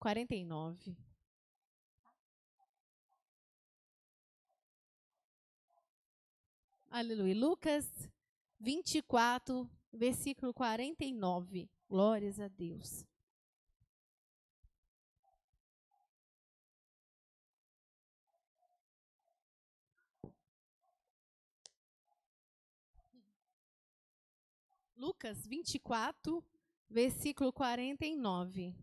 49. Aleluia. Lucas 24, versículo 49. Glórias a Deus. Lucas 24, versículo 49.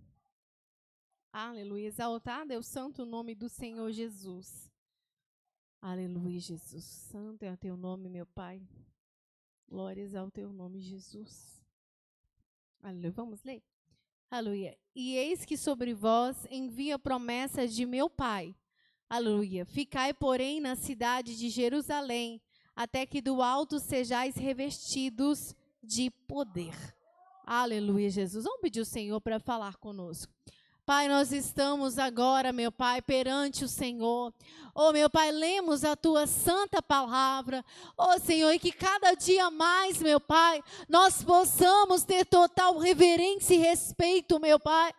Aleluia. Exaltado é o santo nome do Senhor Jesus. Aleluia, Jesus. Santo é o teu nome, meu Pai. Glórias ao teu nome, Jesus. Aleluia. Vamos ler? Aleluia. E eis que sobre vós envia a promessa de meu Pai. Aleluia. Ficai, porém, na cidade de Jerusalém, até que do alto sejais revestidos de poder. Aleluia, Jesus. Vamos pedir ao Senhor para falar conosco. Pai, nós estamos agora, meu Pai, perante o Senhor. Oh, meu Pai, lemos a Tua santa palavra. Oh, Senhor, e que cada dia mais, meu Pai, nós possamos ter total reverência e respeito, meu Pai,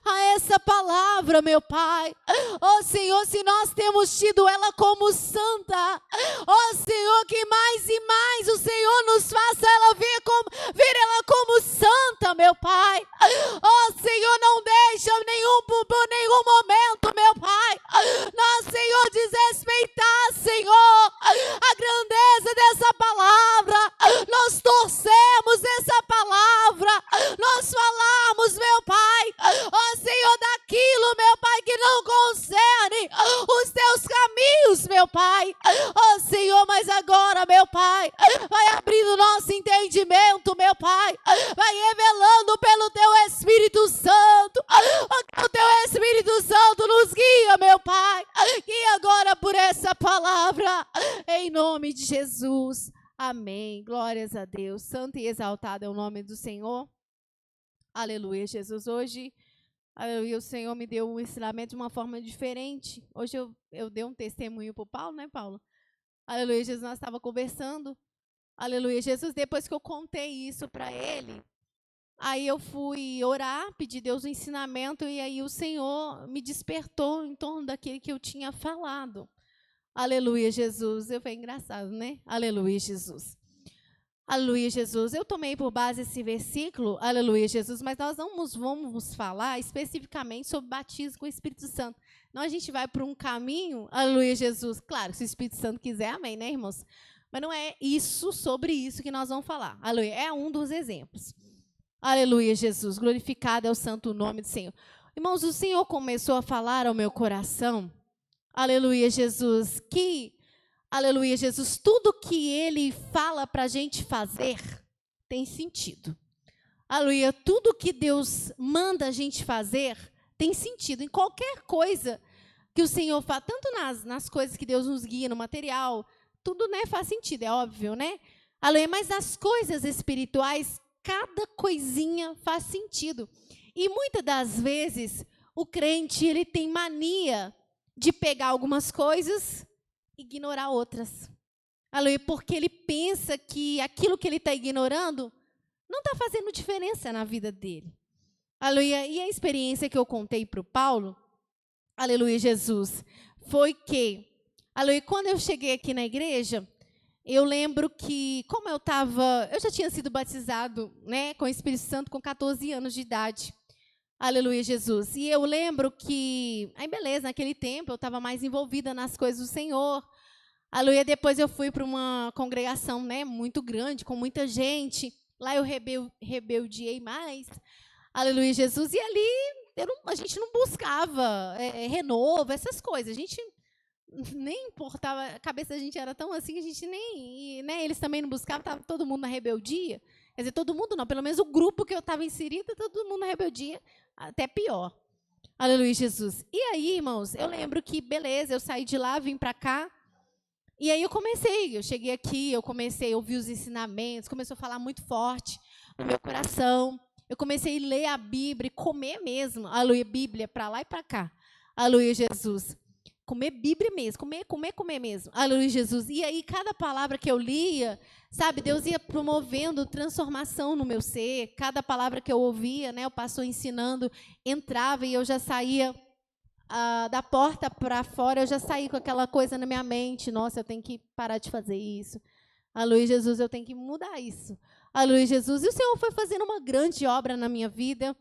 a essa palavra, meu Pai. Oh, Senhor, se nós temos tido ela como santa, oh, Senhor, que mais e mais o Senhor nos faça ela ver ela como santa, meu Pai. Oh, Senhor, não deixa por nenhum momento, meu Pai, nós, Senhor, desrespeitar, Senhor, a grandeza dessa palavra. Nós torcemos essa palavra, nós falamos, meu Pai, ó Senhor, daquilo, meu Pai, que não concerne os teus caminhos, meu Pai. Ó Senhor, mas agora, meu Pai, vai abrindo nosso entendimento, meu Pai, vai revelando pelo teu Espírito Santo. O teu Espírito Santo nos guia, meu Pai. Guia agora por essa palavra, em nome de Jesus. Amém. Glórias a Deus. Santo e exaltado é o nome do Senhor. Aleluia, Jesus. Hoje, aleluia, o Senhor me deu um ensinamento de uma forma diferente. Hoje eu dei um testemunho para o Paulo, né, Paulo? Aleluia, Jesus. Nós estávamos conversando. Aleluia, Jesus. Depois que eu contei isso para ele, aí eu fui orar, pedir Deus um ensinamento, e aí o Senhor me despertou em torno daquele que eu tinha falado. Aleluia, Jesus. Foi engraçado, né? Aleluia, Jesus. Aleluia, Jesus. Eu tomei por base esse versículo, aleluia, Jesus, mas nós não vamos falar especificamente sobre batismo com o Espírito Santo. Não, a gente vai por um caminho, aleluia, Jesus. Claro, se o Espírito Santo quiser, amém, né, irmãos? Mas não é sobre isso que nós vamos falar. Aleluia, é um dos exemplos. Aleluia, Jesus. Glorificado é o santo nome do Senhor. Irmãos, o Senhor começou a falar ao meu coração, aleluia, Jesus, aleluia, Jesus, tudo que Ele fala para a gente fazer tem sentido. Aleluia, tudo que Deus manda a gente fazer tem sentido. Em qualquer coisa que o Senhor faz, tanto nas coisas que Deus nos guia, no material, tudo, né, faz sentido, é óbvio, né? Aleluia, mas nas coisas espirituais, cada coisinha faz sentido. E muitas das vezes, o crente, ele tem mania de pegar algumas coisas e ignorar outras. Aleluia, porque ele pensa que aquilo que ele está ignorando não está fazendo diferença na vida dele. Aleluia, e a experiência que eu contei para o Paulo, aleluia, Jesus, foi que, aleluia, quando eu cheguei aqui na igreja, eu lembro que, como eu já tinha sido batizado, né, com o Espírito Santo com 14 anos de idade. Aleluia, Jesus. E eu lembro que, aí beleza, naquele tempo eu estava mais envolvida nas coisas do Senhor. Aleluia, depois eu fui para uma congregação, né, muito grande, com muita gente. Lá eu rebeldiei mais. Aleluia, Jesus. E ali a gente não buscava renovo, essas coisas. A gente nem importava, a cabeça da gente era tão assim que a gente nem, né, eles também não buscavam, estava todo mundo na rebeldia. Quer dizer, todo mundo não, pelo menos o grupo que eu estava inserida, todo mundo na rebeldia, até pior. Aleluia, Jesus. E aí, irmãos, eu lembro que, beleza, eu saí de lá, vim para cá, e aí eu cheguei aqui, eu comecei a ouvir os ensinamentos, começou a falar muito forte no meu coração, eu comecei a ler a Bíblia, comer mesmo, aleluia, Bíblia, para lá e para cá. Aleluia, Jesus. comer Bíblia mesmo, comer mesmo. Aleluia, Jesus. E aí, cada palavra que eu lia, sabe, Deus ia promovendo transformação no meu ser. Cada palavra que eu ouvia, né, o pastor ensinando, entrava e eu já saía da porta para fora, eu já saí com aquela coisa na minha mente. Nossa, eu tenho que parar de fazer isso. Aleluia, Jesus, eu tenho que mudar isso. Aleluia, Jesus. E o Senhor foi fazendo uma grande obra na minha vida.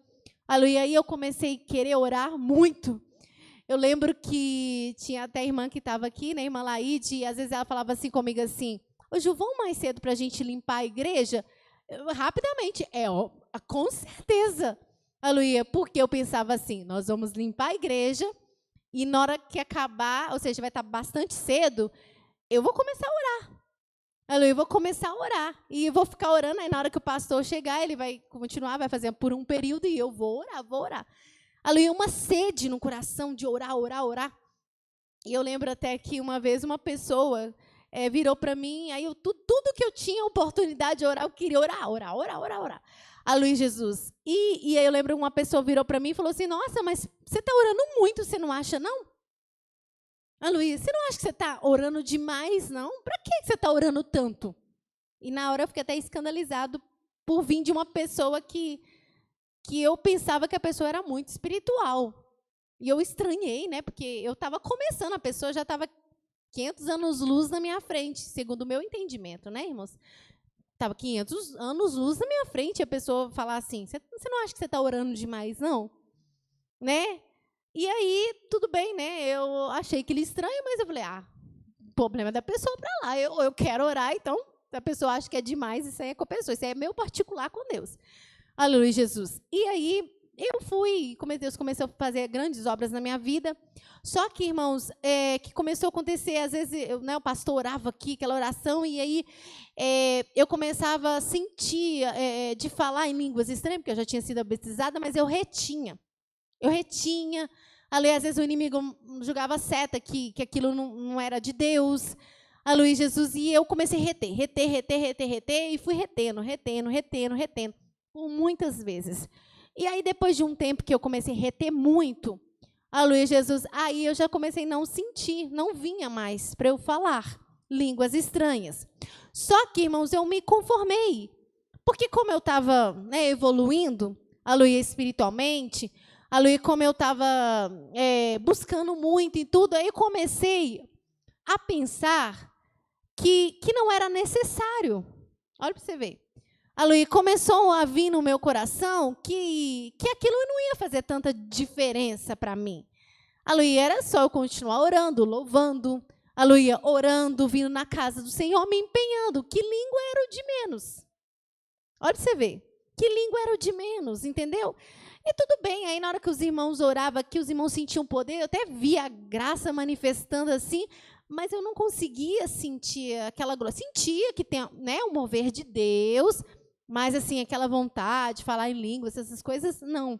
Aleluia, e aí eu comecei a querer orar muito. Eu lembro que tinha até a irmã que estava aqui, né, irmã Laide, e às vezes ela falava assim comigo assim, ô Ju, vamos mais cedo para a gente limpar a igreja? Rapidamente, com certeza. Aleluia, porque eu pensava assim, nós vamos limpar a igreja e na hora que acabar, ou seja, vai estar bastante cedo, eu vou começar a orar. Aleluia, eu vou começar a orar. E eu vou ficar orando, aí na hora que o pastor chegar, ele vai continuar, vai fazer por um período e eu vou orar. Aleluia, uma sede no coração de orar. E eu lembro até que uma vez uma pessoa virou para mim, aí tudo que eu tinha oportunidade de orar, eu queria orar. Aleluia, Jesus. E aí eu lembro uma pessoa virou para mim e falou assim, nossa, mas você está orando muito, você não acha, não? Aleluia, você não acha que você está orando demais, não? Para que você está orando tanto? E na hora eu fiquei até escandalizado por vir de uma pessoa que eu pensava que a pessoa era muito espiritual. E eu estranhei, né? Porque eu estava começando, a pessoa já estava 500 anos luz na minha frente, segundo o meu entendimento, né, irmãos? Estava 500 anos luz na minha frente, e a pessoa falar assim, você não acha que você está orando demais, não? Né? E aí, tudo bem, né? Eu achei aquilo estranho, mas eu falei, o problema é da pessoa para lá. Eu quero orar, então, se a pessoa acha que é demais, isso aí é com a pessoa, isso aí é meu particular com Deus. Aleluia, Jesus. E aí, eu fui, Deus começou a fazer grandes obras na minha vida. Só que, irmãos, que começou a acontecer, às vezes, o pastor orava aqui, aquela oração, e aí eu começava a sentir de falar em línguas estranhas, porque eu já tinha sido batizada, mas eu retinha. Aleluia, às vezes o inimigo julgava seta, que aquilo não era de Deus. Aleluia, Jesus. E eu comecei a reter, e fui retendo. Por muitas vezes. E aí, depois de um tempo que eu comecei a reter muito, aleluia, Jesus, aí eu já comecei a não sentir, não vinha mais para eu falar línguas estranhas. Só que, irmãos, eu me conformei. Porque como eu estava evoluindo, aleluia, espiritualmente, aleluia, como eu estava buscando muito e tudo, aí eu comecei a pensar que não era necessário. Olha para você ver. Aleluia, começou a vir no meu coração que aquilo não ia fazer tanta diferença para mim. Aleluia, era só eu continuar orando, louvando, aleluia, orando, vindo na casa do Senhor, me empenhando. Que língua era o de menos? Olha para você ver. Que língua era o de menos, entendeu? E tudo bem, aí na hora que os irmãos oravam aqui, os irmãos sentiam poder, eu até via a graça manifestando assim, mas eu não conseguia sentir aquela glória. Sentia que tem um mover de Deus, mas, assim, aquela vontade de falar em línguas, essas coisas, não.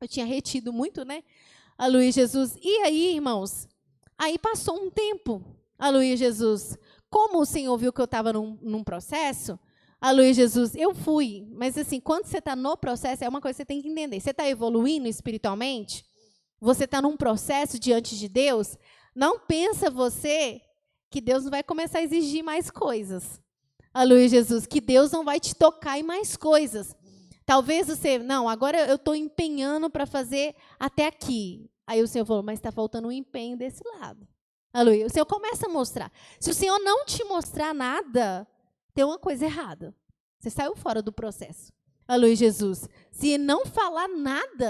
Eu tinha retido muito, né? Aleluia, Jesus. E aí, irmãos, aí passou um tempo. Aleluia, Jesus. Como o Senhor viu que eu estava num processo, aleluia, Jesus, eu fui. Mas, assim, quando você está no processo, é uma coisa que você tem que entender. Você está evoluindo espiritualmente? Você está num processo diante de Deus? Não pensa você que Deus não vai começar a exigir mais coisas. Aleluia, Jesus, que Deus não vai te tocar em mais coisas. Talvez você, não, agora eu estou empenhando para fazer até aqui. Aí o Senhor falou, mas está faltando um empenho desse lado. Aleluia, o Senhor começa a mostrar. Se o Senhor não te mostrar nada, tem uma coisa errada. Você saiu fora do processo. Aleluia, Jesus. Se não falar nada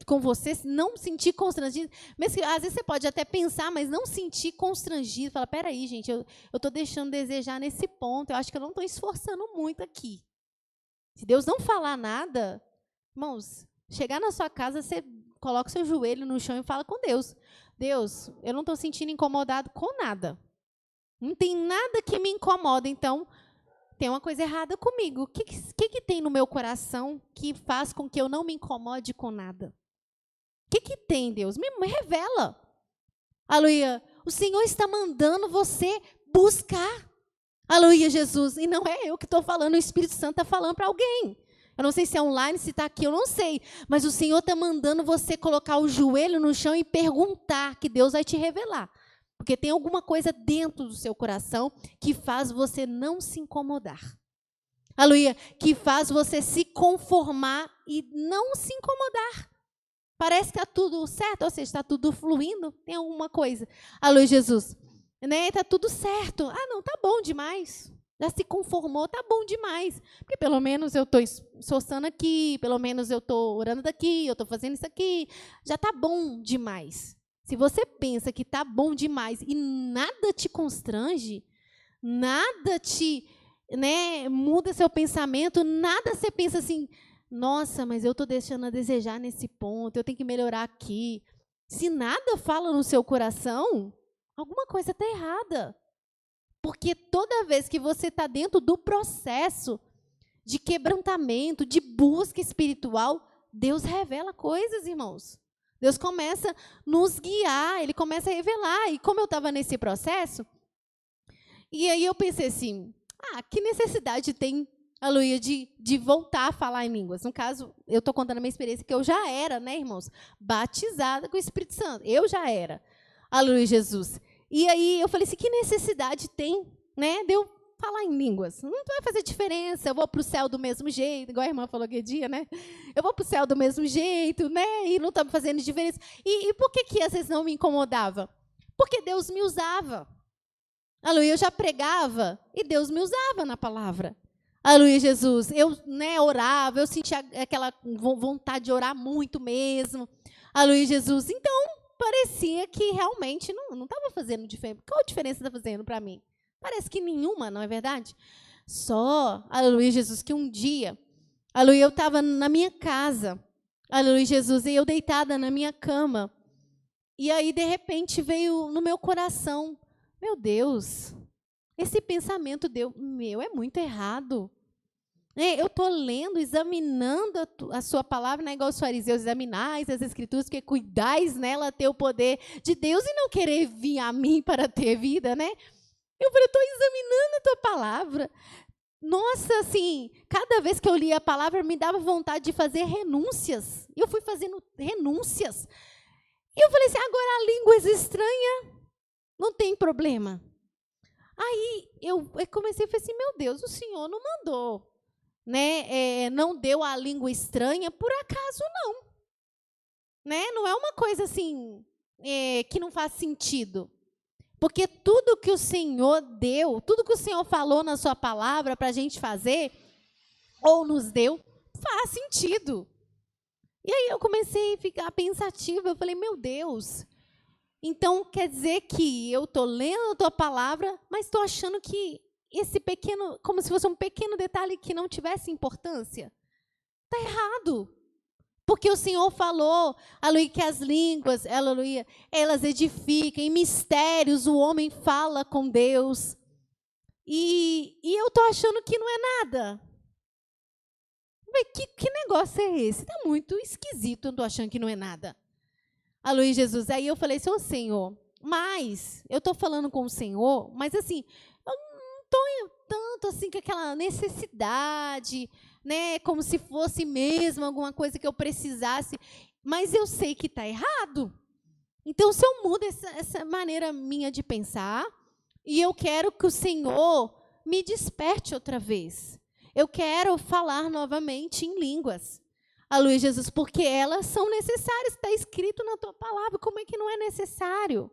com você, não sentir constrangido, mesmo que, às vezes você pode até pensar, mas não sentir constrangido, fala, peraí, gente, eu estou deixando desejar nesse ponto, eu acho que eu não estou esforçando muito aqui. Se Deus não falar nada, irmãos, chegar na sua casa, você coloca o seu joelho no chão e fala com Deus. Deus, eu não estou sentindo incomodado com nada. Não tem nada que me incomoda, então tem uma coisa errada comigo. O que tem no meu coração que faz com que eu não me incomode com nada? O que tem, Deus? Me revela. Aleluia. O Senhor está mandando você buscar. Aleluia, Jesus. E não é eu que estou falando, o Espírito Santo está falando para alguém. Eu não sei se é online, se está aqui, eu não sei. Mas o Senhor está mandando você colocar o joelho no chão e perguntar, que Deus vai te revelar. Porque tem alguma coisa dentro do seu coração que faz você não se incomodar. Aleluia, que faz você se conformar e não se incomodar. Parece que está tudo certo, ou seja, está tudo fluindo, tem alguma coisa. Aleluia, Jesus. Né? Está tudo certo. Ah, não, tá bom demais. Já se conformou, tá bom demais. Porque pelo menos eu estou esforçando aqui, pelo menos eu estou orando daqui, eu estou fazendo isso aqui. Já tá bom demais. Se você pensa que tá bom demais e nada te constrange, nada te, né, muda seu pensamento, nada você pensa assim, nossa, mas eu estou deixando a desejar nesse ponto, eu tenho que melhorar aqui. Se nada fala no seu coração, alguma coisa está errada. Porque toda vez que você está dentro do processo de quebrantamento, de busca espiritual, Deus revela coisas, irmãos. Deus começa a nos guiar, Ele começa a revelar. E como eu estava nesse processo, e aí eu pensei assim, que necessidade tem, aleluia, de voltar a falar em línguas? No caso, eu estou contando a minha experiência, que eu já era, né, irmãos, batizada com o Espírito Santo. Eu já era. Aleluia, Jesus. E aí eu falei assim, que necessidade tem, né, de eu falar em línguas? Não vai fazer diferença, eu vou para o céu do mesmo jeito, igual a irmã falou aquele dia, né? Eu vou para o céu do mesmo jeito, né? E não está fazendo diferença. E por que às vezes não me incomodava? Porque Deus me usava. Aleluia, eu já pregava e Deus me usava na palavra. Aleluia, Jesus. Eu, né, orava, eu sentia aquela vontade de orar muito mesmo. Aleluia, Jesus. Então, parecia que realmente não estava fazendo diferença. Qual a diferença está fazendo para mim? Parece que nenhuma, não é verdade? Só, aleluia, Jesus, que um dia, aleluia, eu estava na minha casa, aleluia, Jesus, e eu deitada na minha cama, e aí, de repente, veio no meu coração, meu Deus, esse pensamento meu é muito errado. Eu estou lendo, examinando a sua palavra, não é igual os fariseus, examinais as escrituras, porque cuidais nela ter o poder de Deus e não querer vir a mim para ter vida, né? Eu falei, estou examinando a tua palavra. Nossa, assim, cada vez que eu lia a palavra, me dava vontade de fazer renúncias. E eu fui fazendo renúncias. E eu falei assim, agora a línguas estranhas, não tem problema. Aí eu comecei a falar assim, meu Deus, o Senhor não mandou, né? Não deu a língua estranha, por acaso não. Né? Não é uma coisa assim, que não faz sentido. Porque tudo que o Senhor deu, tudo que o Senhor falou na sua palavra para a gente fazer, ou nos deu, faz sentido. E aí eu comecei a ficar pensativa, eu falei, meu Deus, então quer dizer que eu estou lendo a tua palavra, mas estou achando que esse pequeno, como se fosse um pequeno detalhe que não tivesse importância. Está errado. Porque o Senhor falou, aleluia, que as línguas, aleluia, elas edificam, em mistérios o homem fala com Deus. E eu estou achando que não é nada. Que negócio é esse? Está muito esquisito, eu estou achando que não é nada. Aleluia, Jesus. Aí eu falei assim, Senhor, mas eu estou falando com o Senhor, mas assim, eu não estou tanto assim com aquela necessidade, né, como se fosse mesmo alguma coisa que eu precisasse, mas eu sei que está errado. Então, se eu mudo essa maneira minha de pensar, e eu quero que o Senhor me desperte outra vez. Eu quero falar novamente em línguas. Aleluia, Jesus, porque elas são necessárias, está escrito na tua palavra, como é que não é necessário?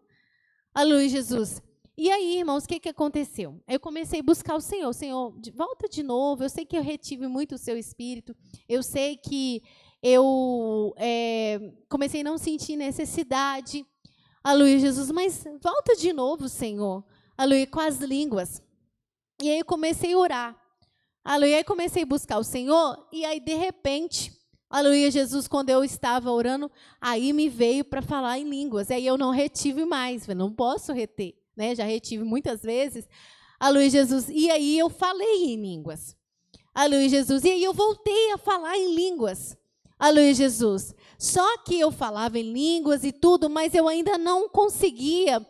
Aleluia, Jesus. E aí, irmãos, o que aconteceu? Eu comecei a buscar o Senhor. Senhor, volta de novo. Eu sei que eu retive muito o seu espírito. Eu sei que eu comecei a não sentir necessidade. Aleluia, Jesus. Mas volta de novo, Senhor. Aleluia, com as línguas. E aí eu comecei a orar. Aleluia, aí comecei a buscar o Senhor. E aí, de repente, aleluia, Jesus, quando eu estava orando, aí me veio para falar em línguas. Aí eu não retive mais. Eu não posso reter. Né, já retive muitas vezes, aleluia, Jesus, e aí eu falei em línguas, aleluia, Jesus, e aí eu voltei a falar em línguas, aleluia, Jesus, só que eu falava em línguas e tudo, mas eu ainda não conseguia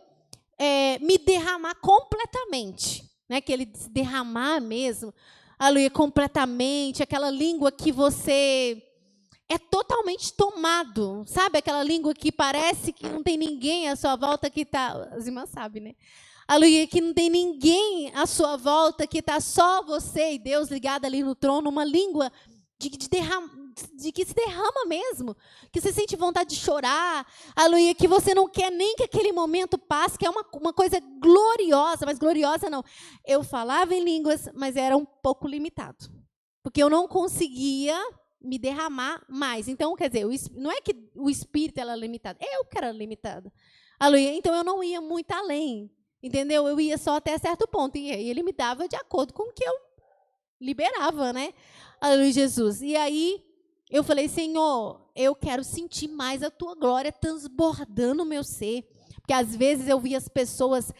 me derramar completamente, né, aquele derramar mesmo, aleluia, completamente, aquela língua que você é totalmente tomado, sabe? Aquela língua que parece que não tem ninguém à sua volta que está, as irmãs sabem, né? Aleluia, que não tem ninguém à sua volta, que está só você e Deus ligado ali no trono, uma língua de que se derrama mesmo, que você sente vontade de chorar, aleluia, que você não quer nem que aquele momento passe, que é uma coisa gloriosa, mas gloriosa não. Eu falava em línguas, mas era um pouco limitado, porque eu não conseguia me derramar mais. Então, quer dizer, não é que o espírito era limitado, eu que era limitada. Aleluia, então eu não ia muito além, entendeu? Eu ia só até certo ponto, e aí ele me dava de acordo com o que eu liberava, né? Aleluia, Jesus. E aí eu falei, Senhor, eu quero sentir mais a tua glória transbordando o meu ser. Porque às vezes eu via as pessoas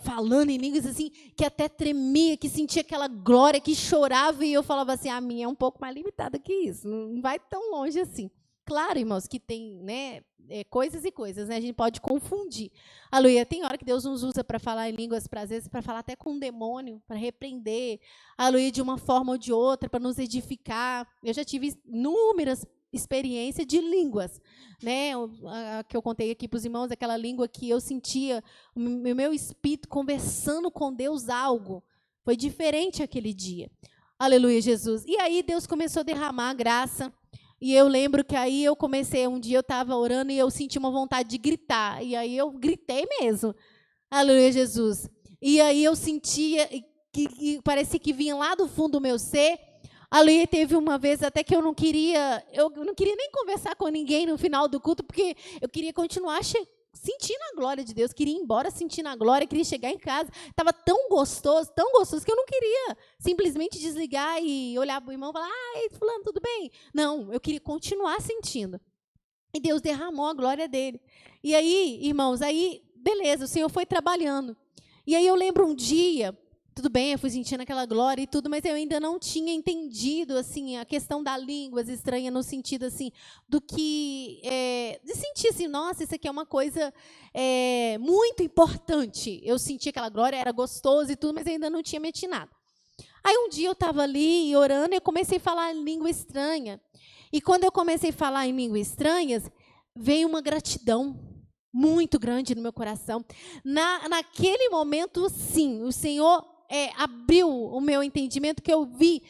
falando em línguas assim, que até tremia, que sentia aquela glória, que chorava, e eu falava assim, a minha é um pouco mais limitada que isso, não vai tão longe assim. Claro, irmãos, que tem, né, coisas e coisas, né? A gente pode confundir. Aleluia, tem hora que Deus nos usa para falar em línguas, às vezes para falar até com um demônio, para repreender, aleluia, de uma forma ou de outra, para nos edificar. Eu já tive inúmeras experiências de línguas, né? A que eu contei aqui para os irmãos, aquela língua que eu sentia o meu espírito conversando com Deus algo. Foi diferente aquele dia. Aleluia, Jesus. E aí Deus começou a derramar a graça. E eu lembro que aí eu comecei, um dia eu estava orando e eu senti uma vontade de gritar. E aí eu gritei mesmo. Aleluia, Jesus. E aí eu sentia que parecia que vinha lá do fundo do meu ser. Aleluia, teve uma vez até que eu não queria nem conversar com ninguém no final do culto, porque eu queria continuar sentindo a glória de Deus, queria ir embora sentindo a glória, queria chegar em casa. Estava tão gostoso que eu não queria simplesmente desligar e olhar para o irmão e falar, ai, fulano, tudo bem? Não, eu queria continuar sentindo. E Deus derramou a glória dele. E aí, irmãos, beleza, o Senhor foi trabalhando. E aí eu lembro um dia, tudo bem, eu fui sentindo aquela glória e tudo, mas eu ainda não tinha entendido assim, a questão da línguas estranha no sentido assim, do que, de sentir assim, nossa, isso aqui é uma coisa muito importante. Eu senti aquela glória, era gostoso e tudo, mas eu ainda não tinha metido nada. Aí um dia eu estava ali orando e eu comecei a falar em língua estranha. E quando eu comecei a falar em línguas estranhas, veio uma gratidão muito grande no meu coração. Naquele momento, sim, o Senhor abriu o meu entendimento, que eu vi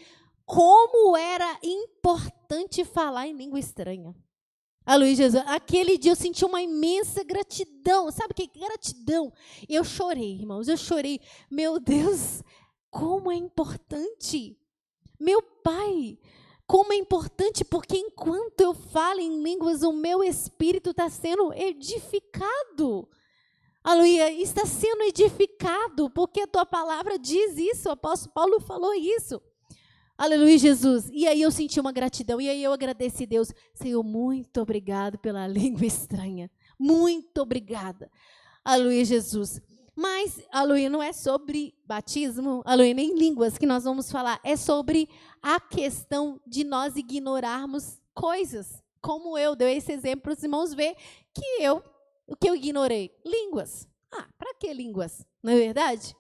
como era importante falar em língua estranha. Aleluia, Jesus. Aquele dia eu senti uma imensa gratidão. Sabe o que é gratidão? Eu chorei, irmãos, eu chorei. Meu Deus, como é importante. Meu Pai, como é importante, porque enquanto eu falo em línguas, o meu espírito está sendo edificado. Aleluia, está sendo edificado, porque a tua palavra diz isso, o apóstolo Paulo falou isso. Aleluia, Jesus. E aí eu senti uma gratidão, e aí eu agradeci a Deus. Senhor, muito obrigado pela língua estranha. Muito obrigada. Aleluia, Jesus. Mas, aleluia, não é sobre batismo, aleluia, nem línguas que nós vamos falar. É sobre a questão de nós ignorarmos coisas. Como eu dei esse exemplo para os irmãos ver que o que eu ignorei? Línguas. Para que línguas? Não é verdade?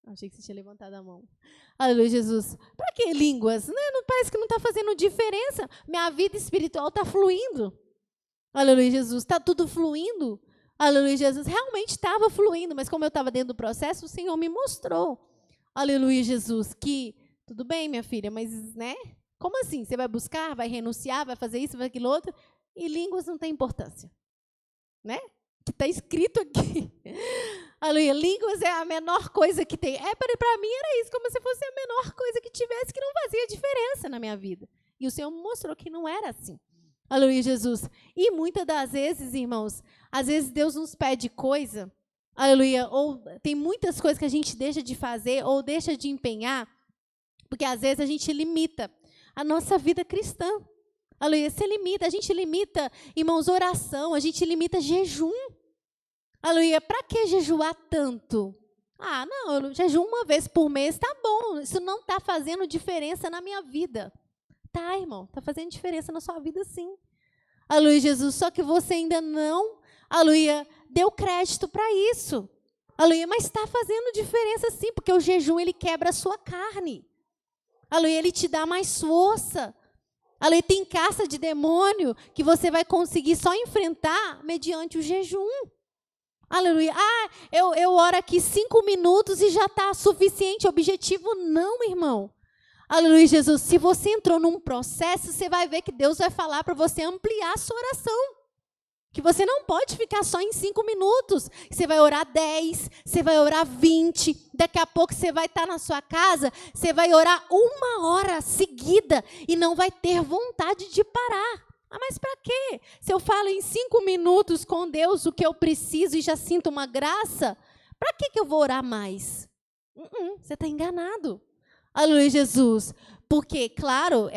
Achei que você tinha levantado a mão. Aleluia, Jesus. Para que línguas? Não, parece que não está fazendo diferença. Minha vida espiritual está fluindo. Aleluia, Jesus. Está tudo fluindo. Aleluia, Jesus. Realmente estava fluindo, mas como eu estava dentro do processo, o Senhor me mostrou. Aleluia, Jesus. Que, tudo bem, minha filha, mas, né? Como assim? Você vai buscar, vai renunciar, vai fazer isso, vai aquilo outro? E línguas não tem importância. Né? Que está escrito aqui. Aleluia, línguas é a menor coisa que tem. Para mim era isso, como se fosse a menor coisa que tivesse, que não fazia diferença na minha vida. E o Senhor me mostrou que não era assim. Aleluia, Jesus. E muitas das vezes, irmãos, às vezes Deus nos pede coisa, aleluia, ou tem muitas coisas que a gente deixa de fazer ou deixa de empenhar, porque às vezes a gente limita a nossa vida cristã. Aleluia, a gente limita, irmãos, oração, a gente limita jejum. Aleluia, para que jejuar tanto? Não, eu jejuo uma vez por mês, tá bom, isso não está fazendo diferença na minha vida. Tá, irmão, está fazendo diferença na sua vida, sim. Aleluia, Jesus, só que você ainda não, aleluia, deu crédito para isso. Aleluia, mas está fazendo diferença sim, porque o jejum, ele quebra a sua carne. Aleluia, ele te dá mais força. Aleluia, tem caça de demônio que você vai conseguir só enfrentar mediante o jejum. Aleluia. Eu oro aqui 5 minutos e já está suficiente, objetivo? Não, irmão. Aleluia, Jesus. Se você entrou num processo, você vai ver que Deus vai falar para você ampliar a sua oração. Que você não pode ficar só em 5 minutos. Você vai orar 10, você vai orar 20. Daqui a pouco você vai estar na sua casa, você vai orar 1 hora seguida e não vai ter vontade de parar. Mas para quê? Se eu falo em 5 minutos com Deus o que eu preciso e já sinto uma graça, para que eu vou orar mais? Você está enganado. Aleluia, Jesus. Porque, claro,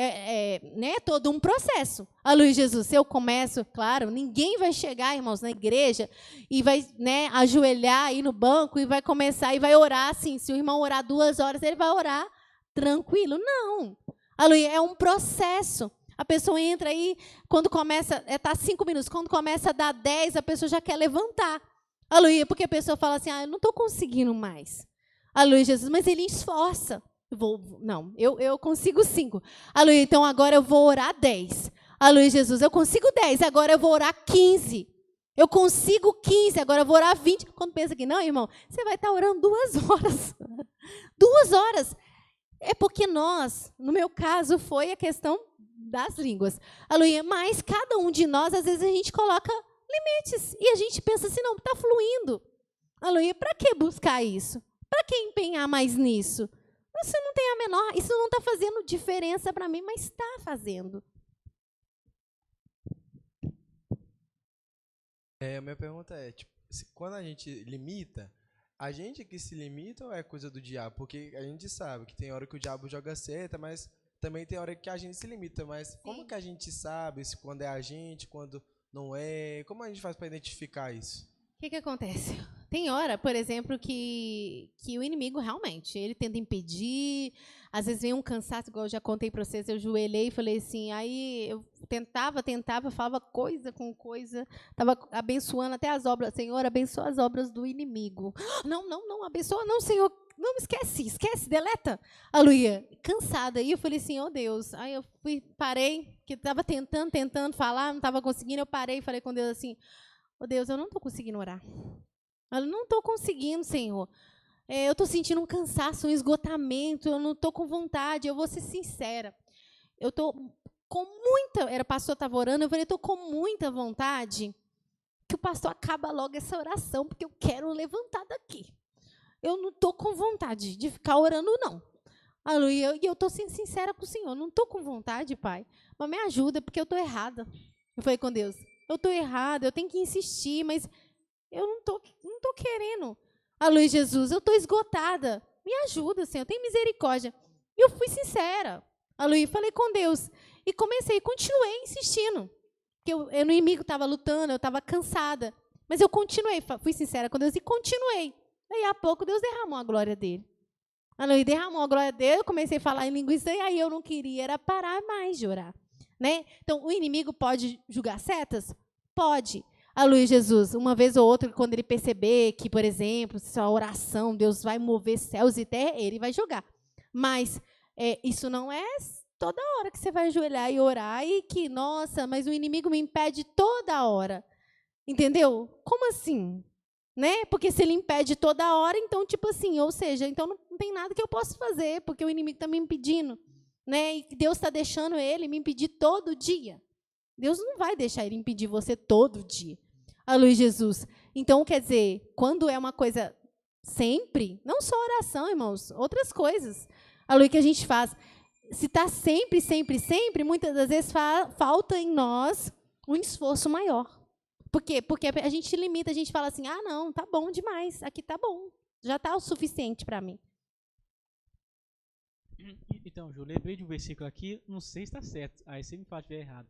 né, todo um processo. Aleluia, Jesus. Se eu começo, claro, ninguém vai chegar, irmãos, na igreja e vai, né, ajoelhar aí no banco e vai começar e vai orar assim. Se o irmão orar 2 horas, ele vai orar tranquilo. Não. Aleluia, é um processo. A pessoa entra aí, quando começa, está 5 minutos, quando começa a dar 10, a pessoa já quer levantar. Aleluia, porque a pessoa fala assim, eu não estou conseguindo mais. Aleluia, Jesus, mas ele esforça. Eu consigo 5. Aleluia, então agora eu vou orar 10. Aleluia, Jesus, eu consigo 10, agora eu vou orar 15. Eu consigo 15, agora eu vou orar 20. Quando pensa que não, irmão, você vai estar orando 2 horas. 2 horas. É porque nós, no meu caso, foi a questão das línguas. Aleluia, mas cada um de nós, às vezes a gente coloca limites. E a gente pensa assim, não, está fluindo. Aleluia, para que buscar isso? Para que empenhar mais nisso? Isso não tem a menor, isso não está fazendo diferença para mim, mas está fazendo. A minha pergunta é, tipo, quando a gente limita, a gente que se limita ou é coisa do diabo? Porque a gente sabe que tem hora que o diabo joga seta, mas também tem hora que a gente se limita. Mas sim, como que a gente sabe se quando é a gente, quando não é? Como a gente faz para identificar isso? O que acontece? Tem hora, por exemplo, que o inimigo realmente, ele tenta impedir, às vezes vem um cansaço, igual eu já contei para vocês, eu joelhei e falei assim, aí eu tentava, falava coisa com coisa, estava abençoando até as obras, Senhor, abençoa as obras do inimigo. Não, abençoa não, Senhor, não, esquece, deleta. Aleluia, cansada, aí eu falei assim, oh Deus, aí eu parei, que estava tentando falar, não estava conseguindo, eu parei e falei com Deus assim, oh Deus, eu não estou conseguindo orar. Eu não estou conseguindo, Senhor. Eu estou sentindo um cansaço, um esgotamento, eu não estou com vontade, eu vou ser sincera. Eu estou com muita... O pastor estava orando, eu falei, estou com muita vontade que o pastor acaba logo essa oração, porque eu quero levantar daqui. Eu não estou com vontade de ficar orando, não. Aleluia. E eu estou sendo sincera com o Senhor, não estou com vontade, Pai, mas me ajuda, porque eu estou errada. Eu falei com Deus, eu estou errada, eu tenho que insistir, mas eu não tô querendo. Aleluia, Jesus, eu estou esgotada. Me ajuda, Senhor, tem misericórdia. E eu fui sincera. Aleluia, falei com Deus. E continuei insistindo. Porque o inimigo estava lutando, eu estava cansada. Mas eu continuei, fui sincera com Deus e continuei. Daí a pouco Deus derramou a glória dele. Aleluia, derramou a glória dele, eu comecei a falar em língua estranha, aí eu não queria, era parar mais de orar. Né? Então, o inimigo pode julgar setas? Pode. Aleluia, Jesus. Uma vez ou outra, quando ele perceber que, por exemplo, sua oração, Deus vai mover céus e terra, ele vai jogar. Mas isso não é toda hora que você vai ajoelhar e orar e que, nossa, mas o inimigo me impede toda hora. Entendeu? Como assim? Né? Porque se ele impede toda hora, então, tipo assim, ou seja, então não tem nada que eu possa fazer, porque o inimigo está me impedindo. Né? E Deus está deixando ele me impedir todo dia. Deus não vai deixar ele impedir você todo dia. Aleluia, Jesus. Então, quer dizer, quando é uma coisa sempre, não só oração, irmãos, outras coisas, aleluia, que a gente faz. Se está sempre, muitas das vezes falta em nós um esforço maior. Por quê? Porque a gente limita, a gente fala assim, não, tá bom demais, aqui tá bom, já está o suficiente para mim. Então, Ju, lembrei de um versículo aqui, não sei se está certo, aí você me fala se estiver errado.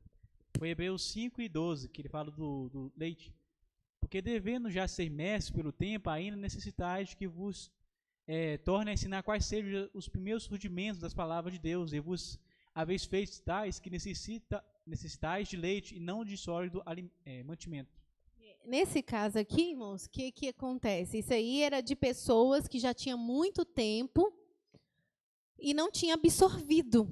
Foi Hebreus 5:12, que ele fala do leite. Porque devendo já ser mestres pelo tempo, ainda necessitais que vos torne a ensinar quais sejam os primeiros rudimentos das palavras de Deus, e vos haveis feito tais que necessitais de leite e não de sólido mantimento. nesse caso aqui, irmãos, o que acontece? Isso aí era de pessoas que já tinham muito tempo e não tinham absorvido.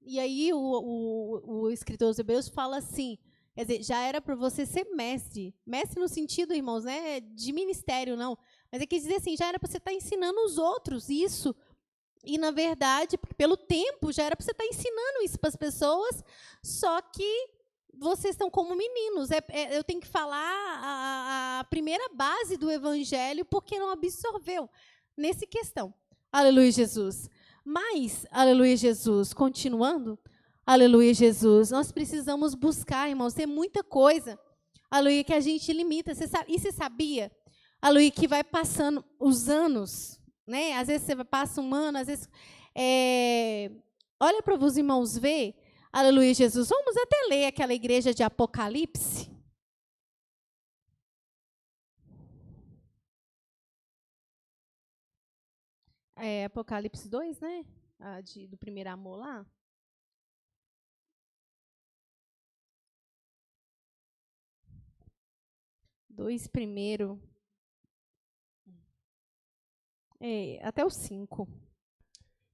E aí o escritor dos Hebreus fala assim, quer dizer, já era para você ser mestre. Mestre no sentido, irmãos, né, de ministério, não. Mas é que dizer assim, já era para você estar ensinando os outros isso. E, na verdade, pelo tempo, já era para você estar ensinando isso para as pessoas, só que vocês estão como meninos. Eu tenho que falar a primeira base do evangelho porque não absorveu nessa questão. Aleluia, Jesus. Mas, aleluia, Jesus, continuando, aleluia, Jesus, nós precisamos buscar, irmãos, tem muita coisa, aleluia, que a gente limita. Você sabia, aleluia, que vai passando os anos, né? Às vezes você passa um ano, às vezes... olha para os irmãos ver, aleluia, Jesus. Vamos até ler aquela igreja de Apocalipse. Apocalipse 2, né? Do primeiro amor lá. Dois primeiro. Até o 5.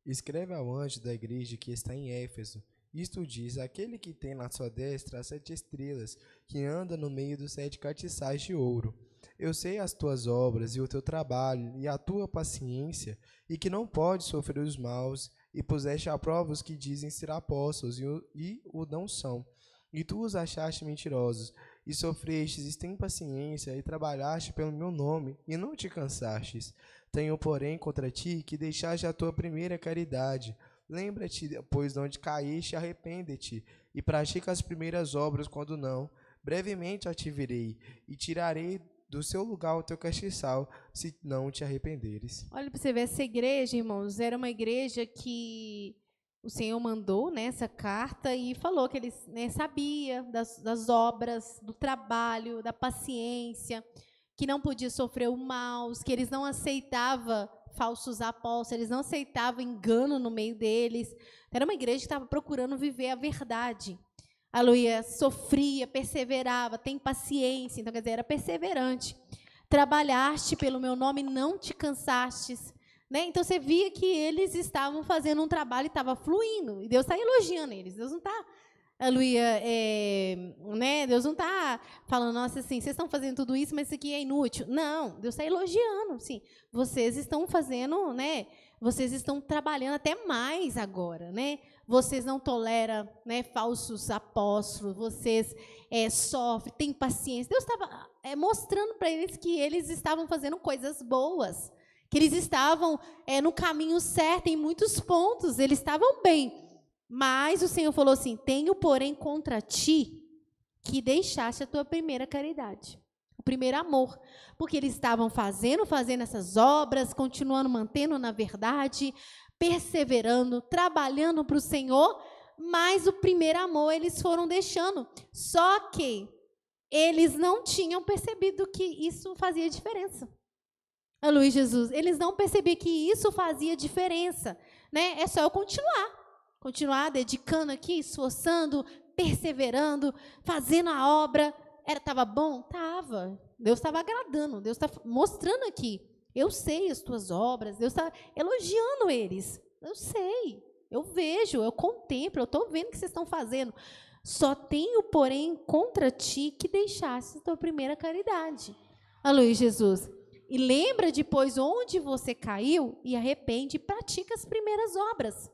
Escreve ao anjo da igreja que está em Éfeso. Isto diz aquele que tem na sua destra as 7 estrelas, que anda no meio dos 7 castiçais de ouro. Eu sei as tuas obras e o teu trabalho e a tua paciência, e que não podes sofrer os maus, e puseste à prova os que dizem ser apóstolos e o não são. E tu os achaste mentirosos, e sofrestes, tem paciência, e trabalhaste pelo meu nome, e não te cansastes. Tenho, porém, contra ti que deixaste a tua primeira caridade. Lembra-te, pois, de onde caíste, arrepende-te, e pratica as primeiras obras, quando não. Brevemente a te virei, e tirarei do seu lugar o teu castiçal, se não te arrependeres. Olha para você ver, essa igreja, irmãos, era uma igreja que o Senhor mandou, né, essa carta e falou que ele, né, sabia das obras, do trabalho, da paciência, que não podia sofrer o mal, que eles não aceitavam falsos apóstolos, eles não aceitavam engano no meio deles. Era uma igreja que estava procurando viver a verdade. Aleluia, sofria, perseverava, tem paciência, então quer dizer, era perseverante. Trabalhaste pelo meu nome, não te cansastes. Né? Então você via que eles estavam fazendo um trabalho e estava fluindo. E Deus está elogiando eles. Deus não está, aleluia, né? Deus não está falando, nossa, assim, vocês estão fazendo tudo isso, mas isso aqui é inútil. Não, Deus está elogiando. Sim, vocês estão fazendo, né? Vocês estão trabalhando até mais agora, né? Vocês não toleram, né, falsos apóstolos, vocês sofrem, têm paciência. Deus estava mostrando para eles que eles estavam fazendo coisas boas, que eles estavam no caminho certo em muitos pontos, eles estavam bem. Mas o Senhor falou assim, tenho, porém, contra ti que deixaste a tua primeira caridade, o primeiro amor. Porque eles estavam fazendo essas obras, continuando mantendo na verdade, perseverando, trabalhando para o Senhor, mas o primeiro amor eles foram deixando. Só que eles não tinham percebido que isso fazia diferença. Aleluia, Jesus. Eles não percebiam que isso fazia diferença. Né? É só eu continuar dedicando aqui, esforçando, perseverando, fazendo a obra. Estava bom? Estava. Deus estava agradando, Deus está mostrando aqui. Eu sei as tuas obras, Deus está elogiando eles. Eu sei, eu vejo, eu contemplo, eu estou vendo o que vocês estão fazendo. Só tenho, porém, contra ti que deixaste a tua primeira caridade. Aleluia, Jesus. E lembra depois onde você caiu e arrepende e pratica as primeiras obras.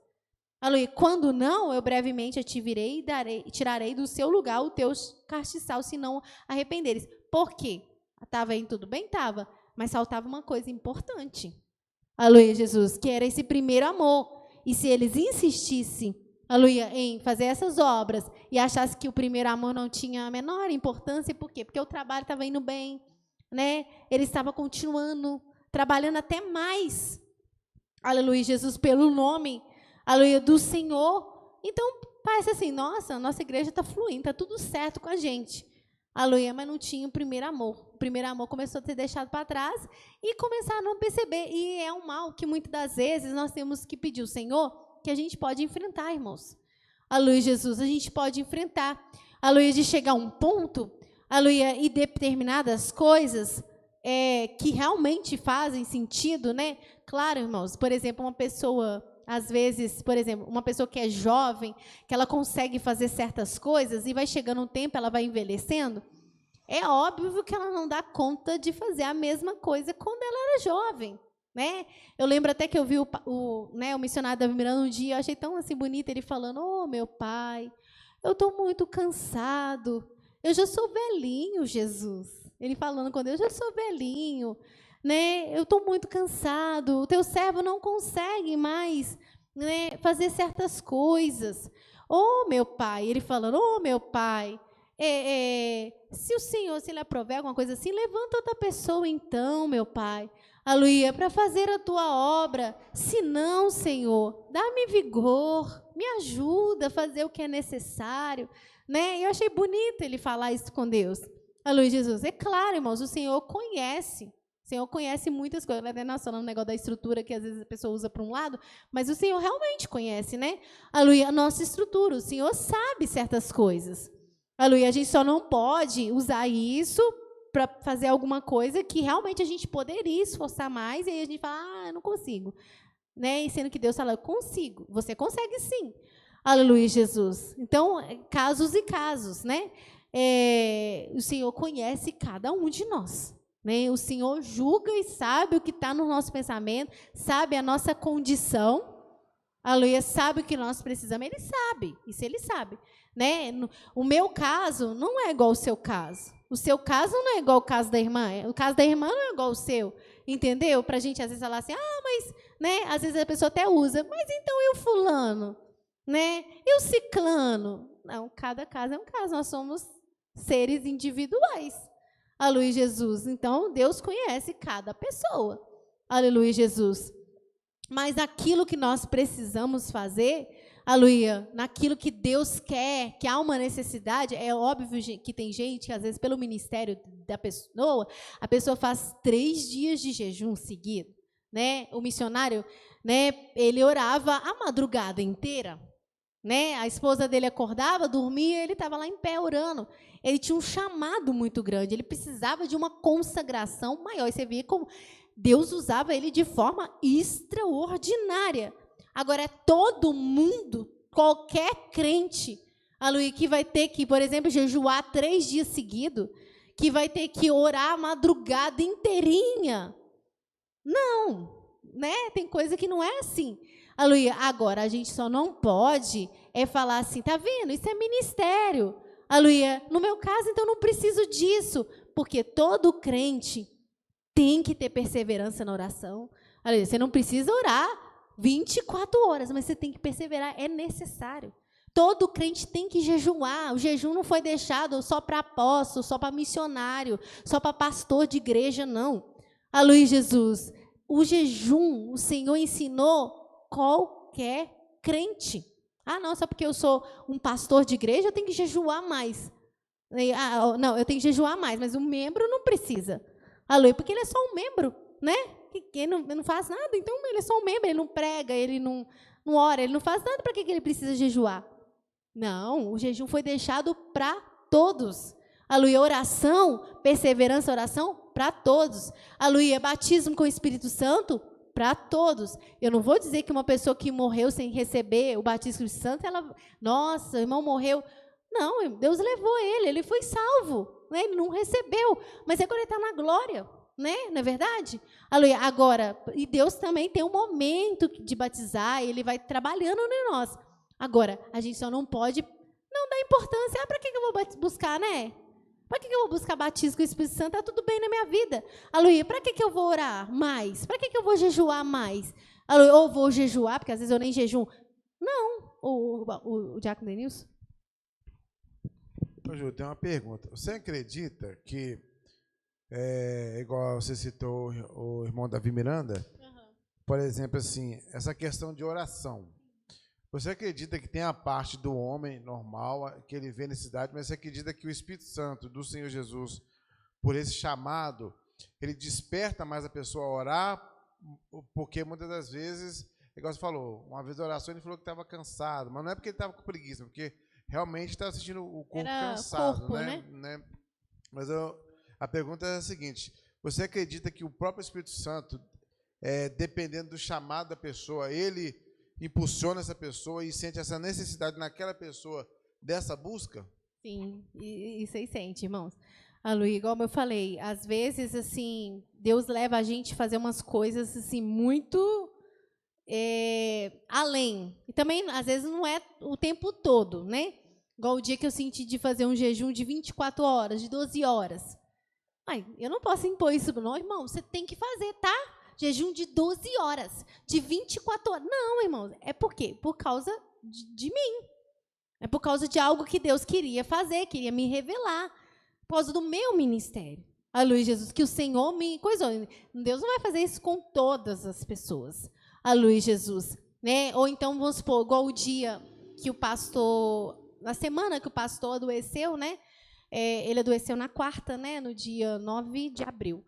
Aleluia. Quando não, eu brevemente te virei e tirarei do seu lugar o teu castiçal, se não arrependeres. Por quê? Estava indo tudo bem? Estava. Mas faltava uma coisa importante. Aleluia, Jesus, que era esse primeiro amor. E se eles insistissem, aleluia, em fazer essas obras e achassem que o primeiro amor não tinha a menor importância, por quê? Porque o trabalho estava indo bem, né? Ele estava continuando, trabalhando até mais. Aleluia, Jesus, pelo nome, aleluia, do Senhor. Então, parece assim, nossa, a nossa igreja está fluindo, está tudo certo com a gente. Aleluia, mas não tinha o primeiro amor. O primeiro amor começou a ser deixado para trás e começaram a não perceber. E é um mal que muitas das vezes nós temos que pedir ao Senhor que a gente pode enfrentar, irmãos. Aleluia, Jesus, a gente pode enfrentar. Aleluia, de chegar a um ponto, aleluia, e determinadas coisas que realmente fazem sentido, né? Claro, irmãos, por exemplo, uma pessoa, às vezes, por exemplo, uma pessoa que é jovem, que ela consegue fazer certas coisas e vai chegando um tempo, ela vai envelhecendo, é óbvio que ela não dá conta de fazer a mesma coisa quando ela era jovem, né? Eu lembro até que eu vi o missionário Davi Miranda um dia, eu achei tão assim bonito, ele falando: "Oh, meu pai, eu estou muito cansado, eu já sou velhinho, Jesus." Ele falando com Deus: "Eu já sou velhinho, né? Eu estou muito cansado, o teu servo não consegue mais, né, fazer certas coisas. Oh, meu pai," ele falando: "Oh, meu pai, se o Senhor, se ele aprover alguma coisa assim, levanta outra pessoa então, meu pai, aleluia, para fazer a tua obra. Se não, Senhor, dá-me vigor, me ajuda a fazer o que é necessário." Né? Eu achei bonito ele falar isso com Deus. Aleluia, Jesus. É claro, irmãos, o Senhor conhece. O Senhor conhece muitas coisas. Até nós falamos no negócio da estrutura que às vezes a pessoa usa para um lado, mas o Senhor realmente conhece, né? Aleluia, a nossa estrutura. O Senhor sabe certas coisas. Aleluia, a gente só não pode usar isso para fazer alguma coisa que realmente a gente poderia esforçar mais, e aí a gente fala: "Ah, eu não consigo." Né? E sendo que Deus fala: "Eu consigo." Você consegue sim. Aleluia, Jesus. Então, casos e casos, né? O Senhor conhece cada um de nós. Né? O Senhor julga e sabe o que está no nosso pensamento, sabe a nossa condição. Aleluia, sabe o que nós precisamos. Ele sabe, isso ele sabe. Né? O meu caso não é igual ao seu caso. O seu caso não é igual ao caso da irmã. O caso da irmã não é igual ao seu. Entendeu? Para a gente, às vezes, falar assim: "Ah, mas..." Né? Às vezes a pessoa até usa: "Mas então e o fulano? Né? E o ciclano?" Não, cada caso é um caso. Nós somos seres individuais. Aleluia, Jesus. Então, Deus conhece cada pessoa. Aleluia, Jesus. Mas aquilo que nós precisamos fazer, aleluia, naquilo que Deus quer, que há uma necessidade, é óbvio que tem gente que, às vezes, pelo ministério da pessoa, a pessoa faz 3 dias de jejum seguido. Né? O missionário, né, ele orava a madrugada inteira. Né? A esposa dele acordava, dormia, ele estava lá em pé orando. Ele tinha um chamado muito grande, ele precisava de uma consagração maior. E você via como Deus usava ele de forma extraordinária. Agora, é todo mundo, qualquer crente, aleluia, que vai ter que, por exemplo, jejuar 3 dias seguidos, que vai ter que orar a madrugada inteirinha. Não, né? Tem coisa que não é assim. Aleluia. Agora, a gente só não pode falar assim: "Tá vendo? Isso é ministério." Aleluia. No meu caso, então, não preciso disso, porque todo crente tem que ter perseverança na oração. Aleluia. Você não precisa orar 24 horas, mas você tem que perseverar, é necessário. Todo crente tem que jejuar. O jejum não foi deixado só para apóstolo, só para missionário, só para pastor de igreja, não. Aleluia, Jesus. O jejum, o Senhor ensinou qualquer crente. Ah, não, só porque eu sou um pastor de igreja, eu tenho que jejuar mais. Ah, não, eu tenho que jejuar mais, mas o membro não precisa. Aleluia, porque ele é só um membro, né? Ele não faz nada, então ele é só um membro, ele não prega, ele não ora, ele não faz nada, para que ele precisa jejuar? Não, o jejum foi deixado para todos. Aleluia, oração, perseverança, oração, para todos. Aleluia, batismo com o Espírito Santo, para todos. Eu não vou dizer que uma pessoa que morreu sem receber o batismo com o Espírito Santo, ela, nossa, o irmão morreu. Não, Deus levou ele foi salvo, né? Ele não recebeu, mas agora ele está na glória, né? Não é verdade? Aleluia. Agora, e Deus também tem um momento de batizar, ele vai trabalhando em nós. Agora, a gente só não pode não dar importância. Ah, para que eu vou buscar, né? Para que eu vou buscar batismo com o Espírito Santo? Está tudo bem na minha vida. Aleluia. Para que eu vou orar mais? Para que eu vou jejuar mais? Aleluia. Ou vou jejuar, porque às vezes eu nem jejum. Não. O Diácono Denilson? Ô, Ju, tem uma pergunta. Você acredita que, igual você citou o irmão Davi Miranda, por exemplo, assim, essa questão de oração, você acredita que tem a parte do homem normal, que ele vê necessidade, mas você acredita que o Espírito Santo do Senhor Jesus, por esse chamado, ele desperta mais a pessoa a orar, porque muitas das vezes, igual você falou, uma vez da oração ele falou que estava cansado, mas não é porque ele estava com preguiça, porque realmente estava sentindo o corpo cansado, corpo, né? Mas a pergunta é a seguinte: você acredita que o próprio Espírito Santo, dependendo do chamado da pessoa, ele impulsiona essa pessoa e sente essa necessidade naquela pessoa dessa busca? Sim, isso aí sente, irmãos. Lu, igual eu falei, às vezes, assim, Deus leva a gente a fazer umas coisas, assim, muito além. E também, às vezes, não é o tempo todo, né? Igual o dia que eu senti de fazer um jejum de 24 horas, de 12 horas. Ai, eu não posso impor isso, não, irmão. Você tem que fazer, tá? Jejum de 12 horas, de 24 horas. Não, irmão. É por quê? Por causa de mim. É por causa de algo que Deus queria fazer, queria me revelar. Por causa do meu ministério. Aleluia, Jesus, que o Senhor me coisou. Deus não vai fazer isso com todas as pessoas. Aleluia, Jesus. Né? Ou então, vamos supor, igual o dia que o pastor, na semana que o pastor adoeceu, né? Ele adoeceu na quarta, né? No dia 9 de abril.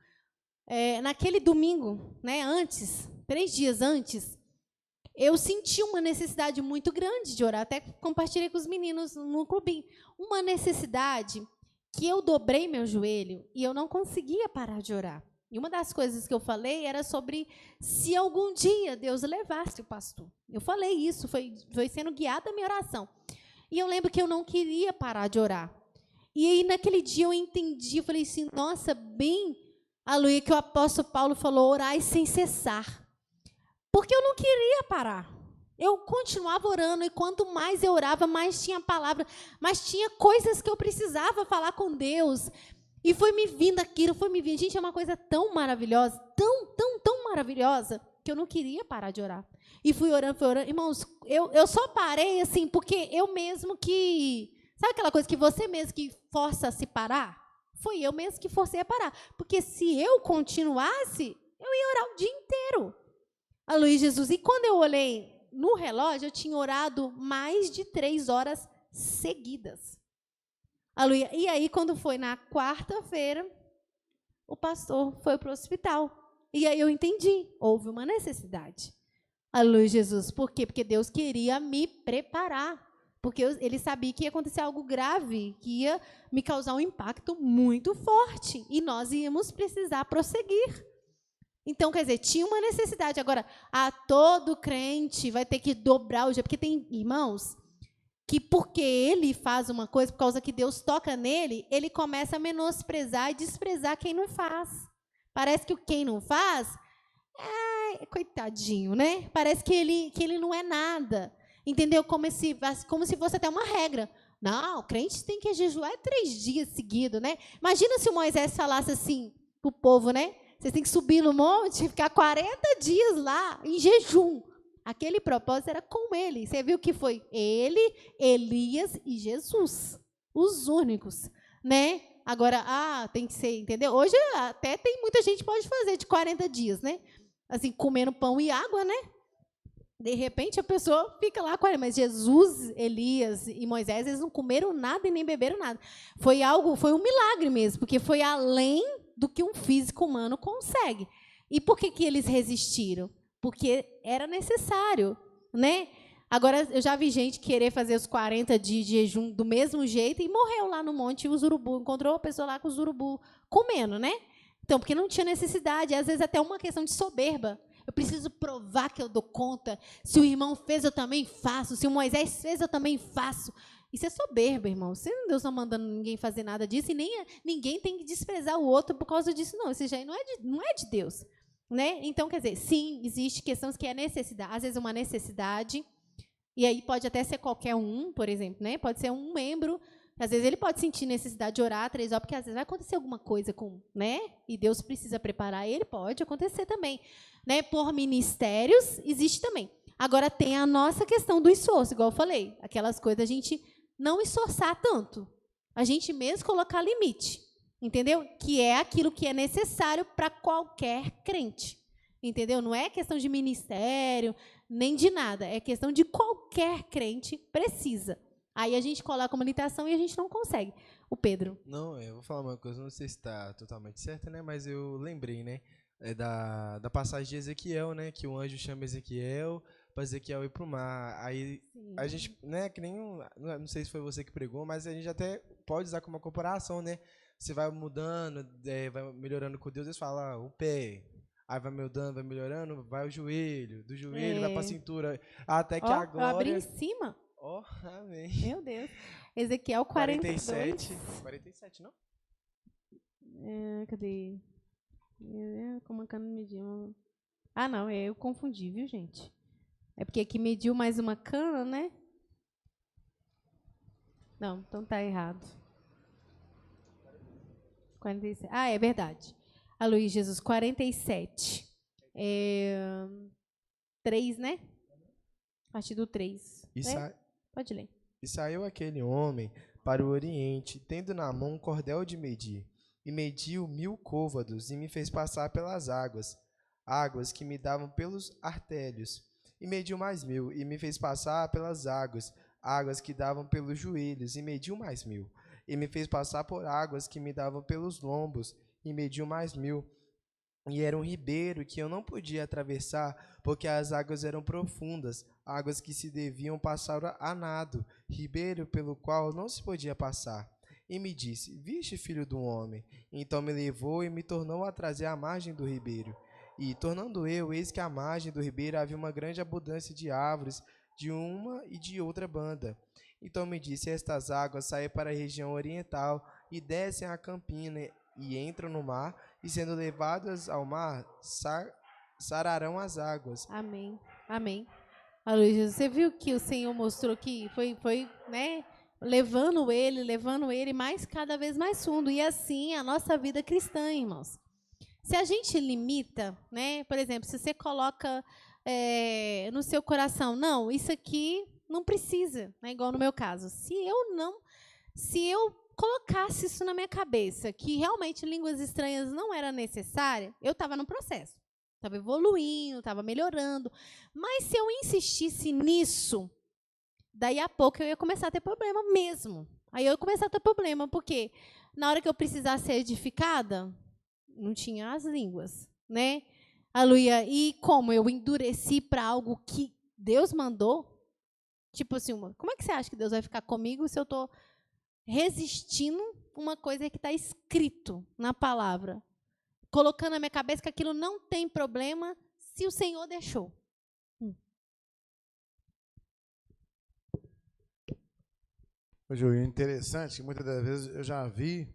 Naquele domingo, né? Antes, 3 dias antes, eu senti uma necessidade muito grande de orar. Até compartilhei com os meninos no clubinho. Uma necessidade que eu dobrei meu joelho e eu não conseguia parar de orar. E uma das coisas que eu falei era sobre se algum dia Deus levasse o pastor. Eu falei isso, foi sendo guiada a minha oração. E eu lembro que eu não queria parar de orar. E aí, naquele dia, eu entendi, eu falei assim, nossa, bem, aleluia, que o apóstolo Paulo falou, orai sem cessar. Porque eu não queria parar. Eu continuava orando, e quanto mais eu orava, mais tinha palavra, mais tinha coisas que eu precisava falar com Deus. E foi me vindo aquilo, foi me vindo. Gente, é uma coisa tão maravilhosa, tão maravilhosa, que eu não queria parar de orar. E fui orando. Irmãos, eu só parei assim, porque eu mesmo que... Sabe aquela coisa que você mesmo que força a se parar? Foi eu mesmo que forcei a parar. Porque se eu continuasse, eu ia orar o dia inteiro. Aleluia, Jesus. E quando eu olhei no relógio, eu tinha orado mais de 3 horas seguidas. Aleluia. E aí, quando foi na quarta-feira, o pastor foi para o hospital. E aí eu entendi, houve uma necessidade. Aleluia, Jesus. Por quê? Porque Deus queria me preparar. Porque ele sabia que ia acontecer algo grave, que ia me causar um impacto muito forte. E nós íamos precisar prosseguir. Então, quer dizer, tinha uma necessidade. Agora, todo crente vai ter que dobrar o jeito. Porque tem irmãos que, porque ele faz uma coisa, por causa que Deus toca nele, ele começa a menosprezar e desprezar quem não faz. Parece que quem não faz, coitadinho, né? Parece que ele não é nada. Entendeu? Como se fosse até uma regra. Não, o crente tem que jejuar 3 dias seguidos, né? Imagina se o Moisés falasse assim para o povo, né? Vocês têm que subir no monte e ficar 40 dias lá, em jejum. Aquele propósito era com ele. Você viu que foi ele, Elias e Jesus. Os únicos, né? Agora, tem que ser, entendeu? Hoje até tem muita gente que pode fazer de 40 dias, né? Assim, comendo pão e água, né? De repente, a pessoa fica lá com ele. Mas Jesus, Elias e Moisés, eles não comeram nada e nem beberam nada. Foi um milagre mesmo, porque foi além do que um físico humano consegue. E por que eles resistiram? Porque era necessário, né? Agora, eu já vi gente querer fazer os 40 dias de jejum do mesmo jeito e morreu lá no monte, os urubu, encontrou a pessoa lá com os urubu comendo, né? Então, porque não tinha necessidade, às vezes até uma questão de soberba. Eu preciso provar que eu dou conta. Se o irmão fez, eu também faço. Se o Moisés fez, eu também faço. Isso é soberba, irmão. Deus não está mandando ninguém fazer nada disso e nem ninguém tem que desprezar o outro por causa disso, não. Isso já não é de Deus. Né? Então, quer dizer, sim, existe questões que é necessidade. Às vezes uma necessidade, e aí pode até ser qualquer um, por exemplo, né? Pode ser um membro. Às vezes ele pode sentir necessidade de orar 3 horas, porque às vezes vai acontecer alguma coisa com, né? E Deus precisa preparar ele, pode acontecer também. Né? Por ministérios, existe também. Agora tem a nossa questão do esforço, igual eu falei. Aquelas coisas, a gente não esforçar tanto. A gente mesmo colocar limite. Entendeu? Que é aquilo que é necessário para qualquer crente. Entendeu? Não é questão de ministério, nem de nada. É questão de qualquer crente precisa. Aí a gente coloca uma limitação e a gente não consegue. O Pedro. Não, eu vou falar uma coisa, não sei se está totalmente certa, né? Mas eu lembrei, né? Da passagem de Ezequiel, né? Que o anjo chama Ezequiel para Ezequiel ir para o mar. Aí a gente, né? Que nem não sei se foi você que pregou, mas a gente até pode usar como uma comparação, né? você vai mudando, vai melhorando com Deus, Deus fala, o pé. Aí vai melhorando, vai o joelho, do joelho vai pra cintura, até que Ó, a eu abri glória... em cima. Ó, amém. Meu Deus. Ezequiel 42. 47, não? Cadê? Como a cana mediu? Ah, não, eu confundi, viu, gente? É porque aqui mediu mais uma cana, né? Não, então tá errado. 47. Ah, é verdade. Aloysio Jesus, 47. 3, né? A partir do 3. Pode ler. E saiu aquele homem para o oriente, tendo na mão um cordel de medir. E mediu 1000 côvados, e me fez passar pelas águas que me davam pelos artérios. E mediu mais 1000, e me fez passar pelas águas que davam pelos joelhos, e mediu mais 1000. E me fez passar por águas que me davam pelos lombos, e mediu mais 1000. E era um ribeiro que eu não podia atravessar, porque as águas eram profundas, águas que se deviam passar a nado, ribeiro pelo qual não se podia passar. E me disse, viste, filho do homem? Então me levou e me tornou a trazer à margem do ribeiro. E, tornando eu, eis que à margem do ribeiro havia uma grande abundância de árvores, de uma e de outra banda. Então me disse, estas águas saem para a região oriental, e descem a campina, e entram no mar, e sendo levadas ao mar, sararão as águas. Amém. Amém. Aloysio, você viu que o Senhor mostrou que foi, né, levando ele mais, cada vez mais fundo. E assim a nossa vida cristã, irmãos. Se a gente limita, né, por exemplo, se você coloca no seu coração, não, isso aqui não precisa, né, igual no meu caso. Se eu colocasse isso na minha cabeça, que realmente línguas estranhas não era necessária, eu estava no processo. Estava evoluindo, estava melhorando. Mas se eu insistisse nisso, daí a pouco eu ia começar a ter problema mesmo. Aí eu ia começar a ter problema, porque na hora que eu precisasse ser edificada, não tinha as línguas, né? Aleluia. E como eu endureci para algo que Deus mandou, tipo assim, como é que você acha que Deus vai ficar comigo se eu estou resistindo uma coisa que está escrito na palavra? Colocando na minha cabeça que aquilo não tem problema se o Senhor deixou. Júlio, interessante que muitas das vezes eu já vi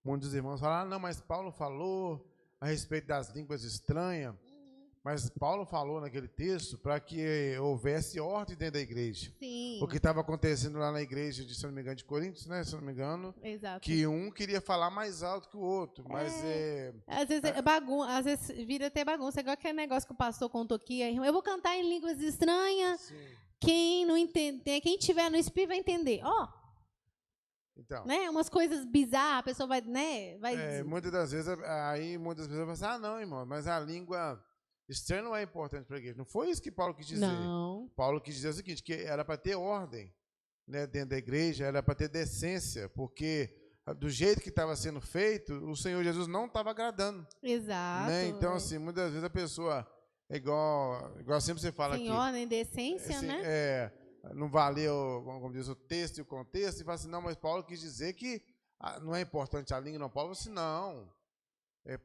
muitos irmãos falar, não, mas Paulo falou a respeito das línguas estranhas, mas Paulo falou naquele texto para que houvesse ordem dentro da igreja. Sim. O que estava acontecendo lá na igreja, se não me engano, de Coríntios, né? Se não me engano. Exato. Que um queria falar mais alto que o outro, mas às vezes é bagunça, às vezes vira até bagunça. Igual aquele negócio que o pastor contou aqui. Eu vou cantar em línguas estranhas. Sim. Quem não entender, quem tiver no espírito vai entender. Então, né? Umas coisas bizarras, a pessoa vai, né? Muitas das vezes, aí muitas pessoas falam assim, não, irmão, mas a língua estranha não é importante para a igreja. Não foi isso que Paulo quis dizer. Não. Paulo quis dizer o seguinte, que era para ter ordem, né, dentro da igreja, era para ter decência, porque do jeito que estava sendo feito, o Senhor Jesus não estava agradando. Exato. Né? Então, assim, muitas vezes a pessoa, igual sempre você fala sem aqui. Sem ordem, decência, assim, né? Não valeu, como diz, o texto e o contexto, e fala assim, não, mas Paulo quis dizer que não é importante a língua, não. Paulo falou assim, não.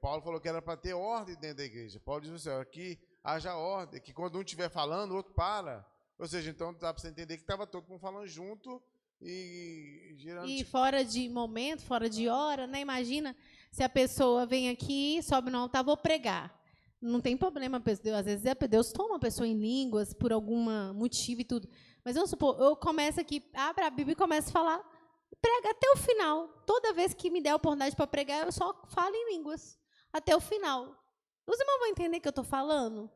Paulo falou que era para ter ordem dentro da igreja. Paulo diz assim, que haja ordem, que quando um estiver falando, o outro para. Ou seja, então dá para você entender que estava todo mundo falando junto e gerando... E fora de momento, fora de hora, né? Imagina se a pessoa vem aqui, sobe no altar, vou pregar. Não tem problema, às vezes Deus toma a pessoa em línguas por algum motivo e tudo. Mas vamos supor, eu começo aqui, abro a Bíblia e começo a falar, prega até o final. Toda vez que me der a oportunidade para pregar, eu só falo em línguas. Até o final. Os irmãos vão entender o que eu estou falando?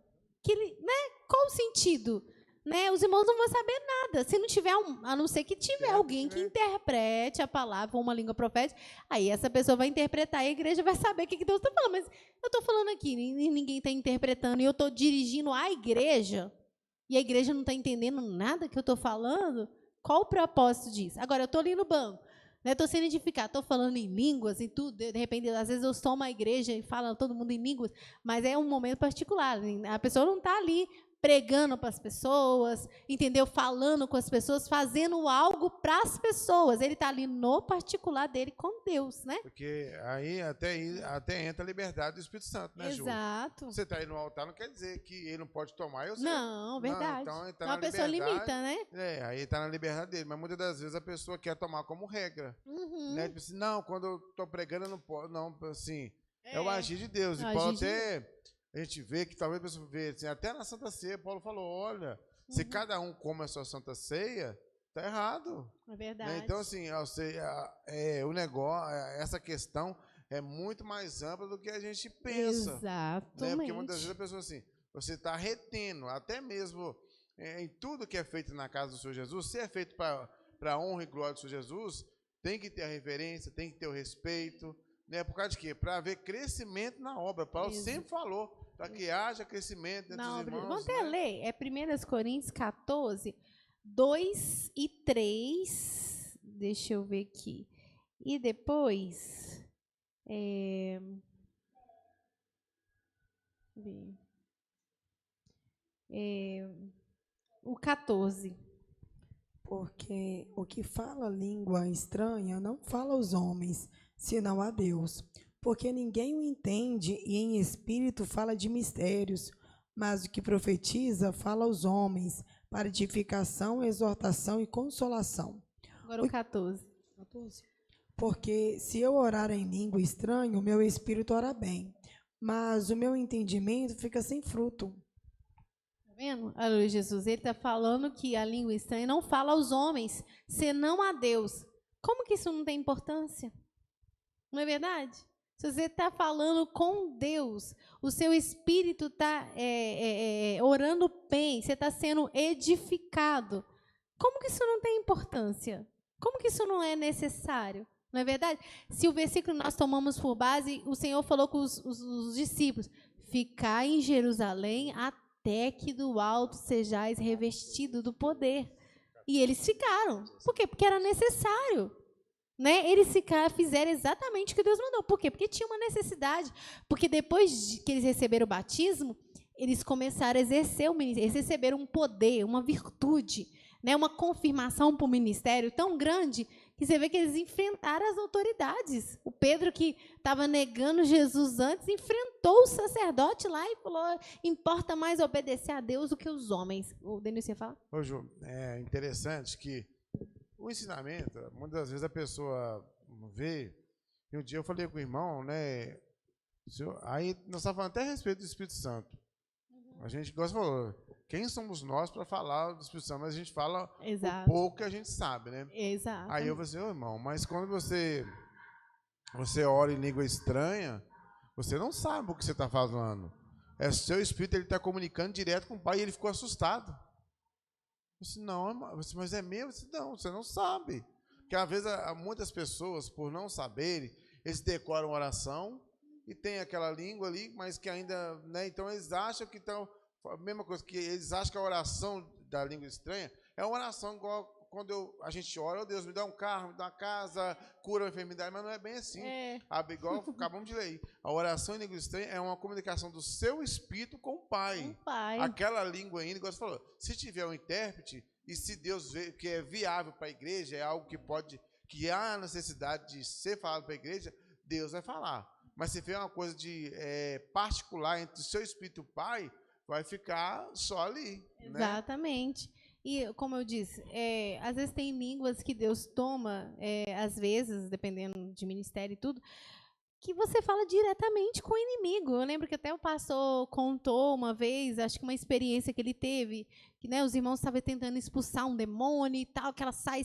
Né? Qual o sentido? Né? Os irmãos não vão saber nada. Se não tiver, a não ser que tiver alguém que interprete a palavra ou uma língua profética, aí essa pessoa vai interpretar e a igreja vai saber o que Deus está falando. Mas eu estou falando aqui e ninguém está interpretando e eu estou dirigindo a igreja e a igreja não está entendendo nada que eu estou falando. Qual o propósito disso? Agora, eu estou ali no banco, estou sendo edificado, estou falando em línguas e tudo, de repente, às vezes eu estou uma igreja e fala todo mundo em línguas, mas é um momento particular, a pessoa não está ali pregando para as pessoas, entendeu? Falando com as pessoas, fazendo algo para as pessoas. Ele está ali no particular dele com Deus, né? Porque aí até entra a liberdade do Espírito Santo, né, Ju? Exato. Você está aí no altar, não quer dizer que ele não pode tomar. Eu sei. Não, verdade. Não, então ele tá Então na a pessoa liberdade. limita, né? Aí está na liberdade dele. Mas muitas das vezes a pessoa quer tomar como regra. Uhum. Né? Tipo assim, não, quando eu estou pregando eu não posso. Não, assim, é o É. agir de Deus. E O Paulo agir de até, a gente vê que talvez a pessoa vê, assim, até na Santa Ceia, Paulo falou, olha, se cada um come a sua Santa Ceia, tá errado. É verdade. Né? Então, assim, o negócio, essa questão é muito mais ampla do que a gente pensa. Exatamente. Né? Porque muitas vezes a pessoa, assim, você está retendo, até mesmo em tudo que é feito na casa do Senhor Jesus, se é feito para a honra e glória do Senhor Jesus, tem que ter a reverência, tem que ter o respeito, né? Por causa de quê? Para haver crescimento na obra. Paulo sempre falou, para que haja crescimento entre os irmãos. Vamos até ler, é 1 Coríntios 14, 2 e 3, deixa eu ver aqui, e depois, o 14. Porque o que fala língua estranha não fala aos homens, senão a Deus. Porque ninguém o entende e em espírito fala de mistérios, mas o que profetiza fala aos homens, para edificação, exortação e consolação. Agora o 14. Porque se eu orar em língua estranha, o meu espírito ora bem, mas o meu entendimento fica sem fruto. Tá vendo? Aleluia, Jesus. Ele está falando que a língua estranha não fala aos homens, senão a Deus. Como que isso não tem importância? Não é verdade? Se você está falando com Deus, o seu espírito está orando bem, você está sendo edificado. Como que isso não tem importância? Como que isso não é necessário? Não é verdade? Se o versículo nós tomamos por base, o Senhor falou com os discípulos, ficar em Jerusalém até que do alto sejais revestido do poder. E eles ficaram. Por quê? Porque era necessário. Né? Eles fizeram exatamente o que Deus mandou. Por quê? Porque tinha uma necessidade. Porque depois que eles receberam o batismo, eles começaram a exercer o ministério. Eles receberam um poder, uma virtude, né? Uma confirmação para o ministério tão grande que você vê que eles enfrentaram as autoridades. O Pedro, que estava negando Jesus antes, enfrentou o sacerdote lá e falou, importa mais obedecer a Deus do que os homens. O Denis, você fala? Ô, Ju, é interessante que o ensinamento, muitas das vezes a pessoa vê, e um dia eu falei com o irmão, né, aí nós estávamos falando até a respeito do Espírito Santo. A gente gosta de falar, quem somos nós para falar do Espírito Santo? Mas a gente fala o pouco que a gente sabe, né? Exato. Aí eu falei assim, ô irmão, mas quando você ora em língua estranha, você não sabe o que você está falando. É o seu espírito, ele está comunicando direto com o Pai, e ele ficou assustado. Eu disse, não, mas é mesmo? Eu disse, não, você não sabe. Porque às vezes muitas pessoas, por não saberem, eles decoram oração e tem aquela língua ali, mas que ainda, né? Então eles acham que estão, a mesma coisa, que eles acham que a oração da língua estranha é uma oração igual quando a gente ora, oh Deus, me dá um carro, me dá uma casa, cura a enfermidade, mas não é bem assim. Igual acabamos de ler aí. A oração em língua estranha é uma comunicação do seu espírito com o Pai. Aquela língua ainda, igual você falou, se tiver um intérprete, e se Deus vê que é viável para a igreja, é algo que há necessidade de ser falado para a igreja, Deus vai falar. Mas se for uma coisa de particular entre o seu espírito e o Pai, vai ficar só ali. Exatamente. Né? E, como eu disse, às vezes tem línguas que Deus toma, às vezes, dependendo de ministério e tudo, que você fala diretamente com o inimigo. Eu lembro que até o pastor contou uma vez, acho que uma experiência que ele teve, que, né, os irmãos estavam tentando expulsar um demônio e tal, que ela sai,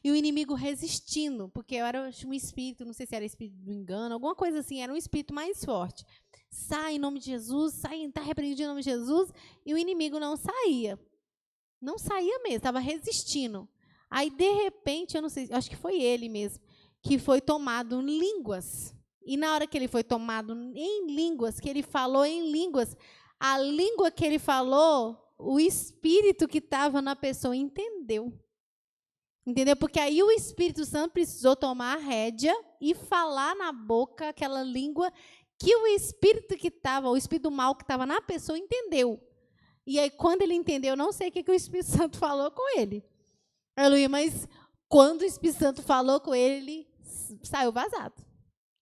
e o inimigo resistindo, porque era um espírito, não sei se era espírito do engano, alguma coisa assim, era um espírito mais forte. Sai em nome de Jesus, está repreendido em nome de Jesus, e o inimigo não saía. Não saía mesmo, estava resistindo. Aí, de repente, eu não sei, acho que foi ele mesmo, que foi tomado em línguas. E na hora que ele foi tomado em línguas, que ele falou em línguas, a língua que ele falou, o espírito que estava na pessoa entendeu. Entendeu? Porque aí o Espírito Santo precisou tomar a rédea e falar na boca aquela língua que o espírito do mal que estava na pessoa entendeu. E aí, quando ele entendeu, não sei o que o Espírito Santo falou com ele. Aleluia, mas quando o Espírito Santo falou com ele, ele saiu vazado.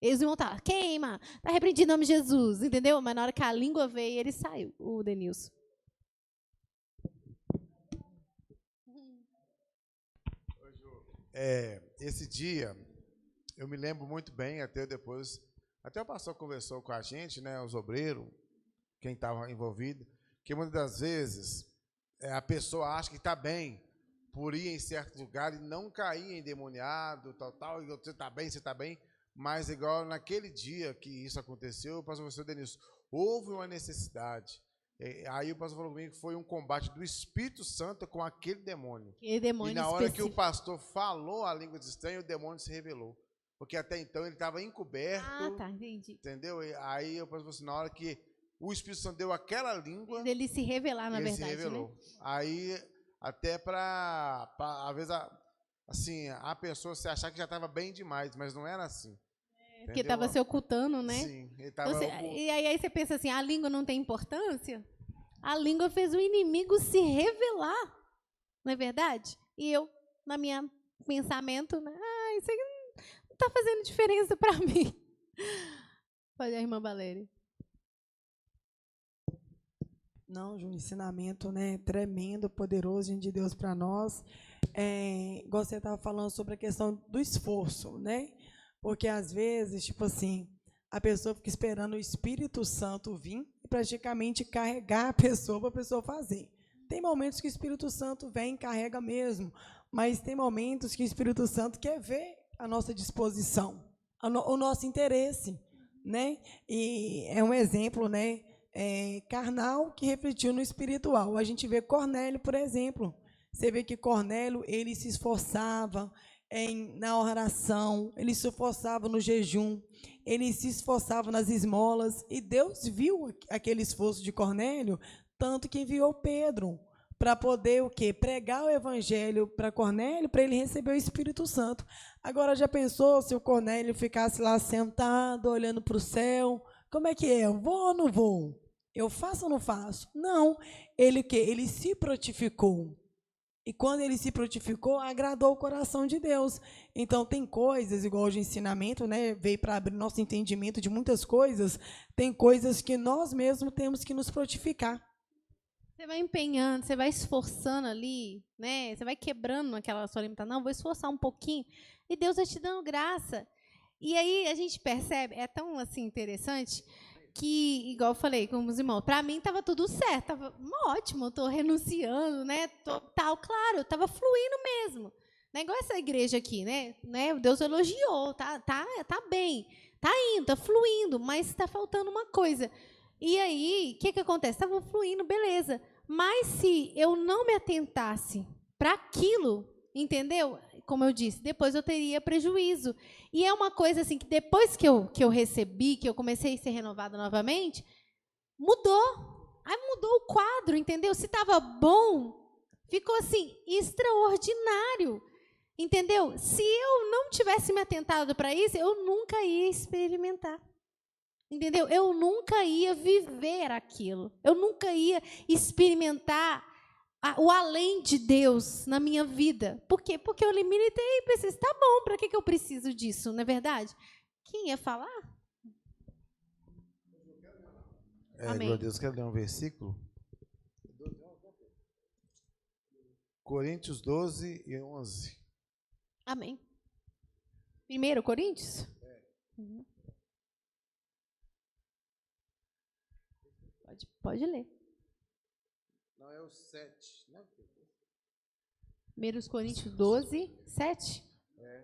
Eles iam estar, queima, está repreendido em nome de Jesus, entendeu? Mas na hora que a língua veio, ele saiu, o Denilson. Esse dia, eu me lembro muito bem, até o pastor conversou com a gente, né, os obreiros, quem estava envolvido, que muitas das vezes a pessoa acha que está bem por ir em certo lugar e não cair endemoniado, tal, e você está bem, mas igual naquele dia que isso aconteceu, o pastor Denilson, houve uma necessidade. Aí o pastor falou comigo que foi um combate do Espírito Santo com aquele demônio. E na hora que o pastor falou a língua estranha, o demônio se revelou. Porque até então ele estava encoberto. Ah, tá, entendi. Entendeu? E aí o pastor falou assim, na hora que o Espírito Santo deu aquela língua... Ele se revelar, na verdade. Ele se revelou. Né? Aí, até às vezes, assim, a pessoa se achar que já estava bem demais, mas não era assim. Porque estava se ocultando, né? Sim, ele estava E aí você pensa assim, a língua não tem importância? A língua fez o inimigo se revelar, não é verdade? E eu, na minha pensamento, né, isso aí não está fazendo diferença para mim. Pode a irmã Valéria. Não, um ensinamento, né, tremendo, poderoso de Deus para nós. Igual você estava falando sobre a questão do esforço, né? Porque, às vezes, tipo assim, a pessoa fica esperando o Espírito Santo vir e praticamente carregar a pessoa para a pessoa fazer. Tem momentos que o Espírito Santo vem e carrega mesmo, mas tem momentos que o Espírito Santo quer ver a nossa disposição, o nosso interesse, né? E é um exemplo, né, carnal que refletiu no espiritual. A gente vê Cornélio, por exemplo. Você vê que Cornélio, ele se esforçava na oração, ele se esforçava no jejum, ele se esforçava nas esmolas, e Deus viu aquele esforço de Cornélio, tanto que enviou Pedro para poder o quê? Pregar o evangelho para Cornélio, para ele receber o Espírito Santo. Agora, já pensou se o Cornélio ficasse lá sentado, olhando para o céu? Como é que é? Eu vou ou não vou? Eu faço ou não faço? Não. Ele o quê? Ele se prontificou. E quando ele se prontificou, agradou o coração de Deus. Então, tem coisas, igual de ensinamento, né, veio para abrir nosso entendimento de muitas coisas, tem coisas que nós mesmos temos que nos prontificar. Você vai empenhando, você vai esforçando ali, né? Você vai quebrando aquela sua limitação. Não, vou esforçar um pouquinho. E Deus vai te dando graça. E aí a gente percebe, é tão assim interessante, que, igual eu falei com os irmãos, para mim estava tudo certo, estava ótimo, estou renunciando, né? Tal, claro, estava fluindo mesmo. Não é igual essa igreja aqui, né? Deus elogiou, tá bem, tá indo, tá fluindo, mas está faltando uma coisa. E aí, o que acontece? Estava fluindo, beleza. Mas se eu não me atentasse para aquilo, entendeu? Como eu disse, depois eu teria prejuízo. E é uma coisa assim que depois que eu recebi, que eu comecei a ser renovada novamente, mudou. Aí mudou o quadro, entendeu? Se estava bom, ficou assim, extraordinário. Entendeu? Se eu não tivesse me atentado para isso, eu nunca ia experimentar. Entendeu? Eu nunca ia viver aquilo. Eu nunca ia experimentar o além de Deus na minha vida. Por quê? Porque eu limitei e pensei, tá bom, para que eu preciso disso, não é verdade? Quem ia falar? Amém. Glória a Deus, quero ler um versículo. Coríntios 12 e 11. Amém. 1 Coríntios? Uhum. Pode ler. Não, é o 7. Não, 1 Coríntios 12, 7? É.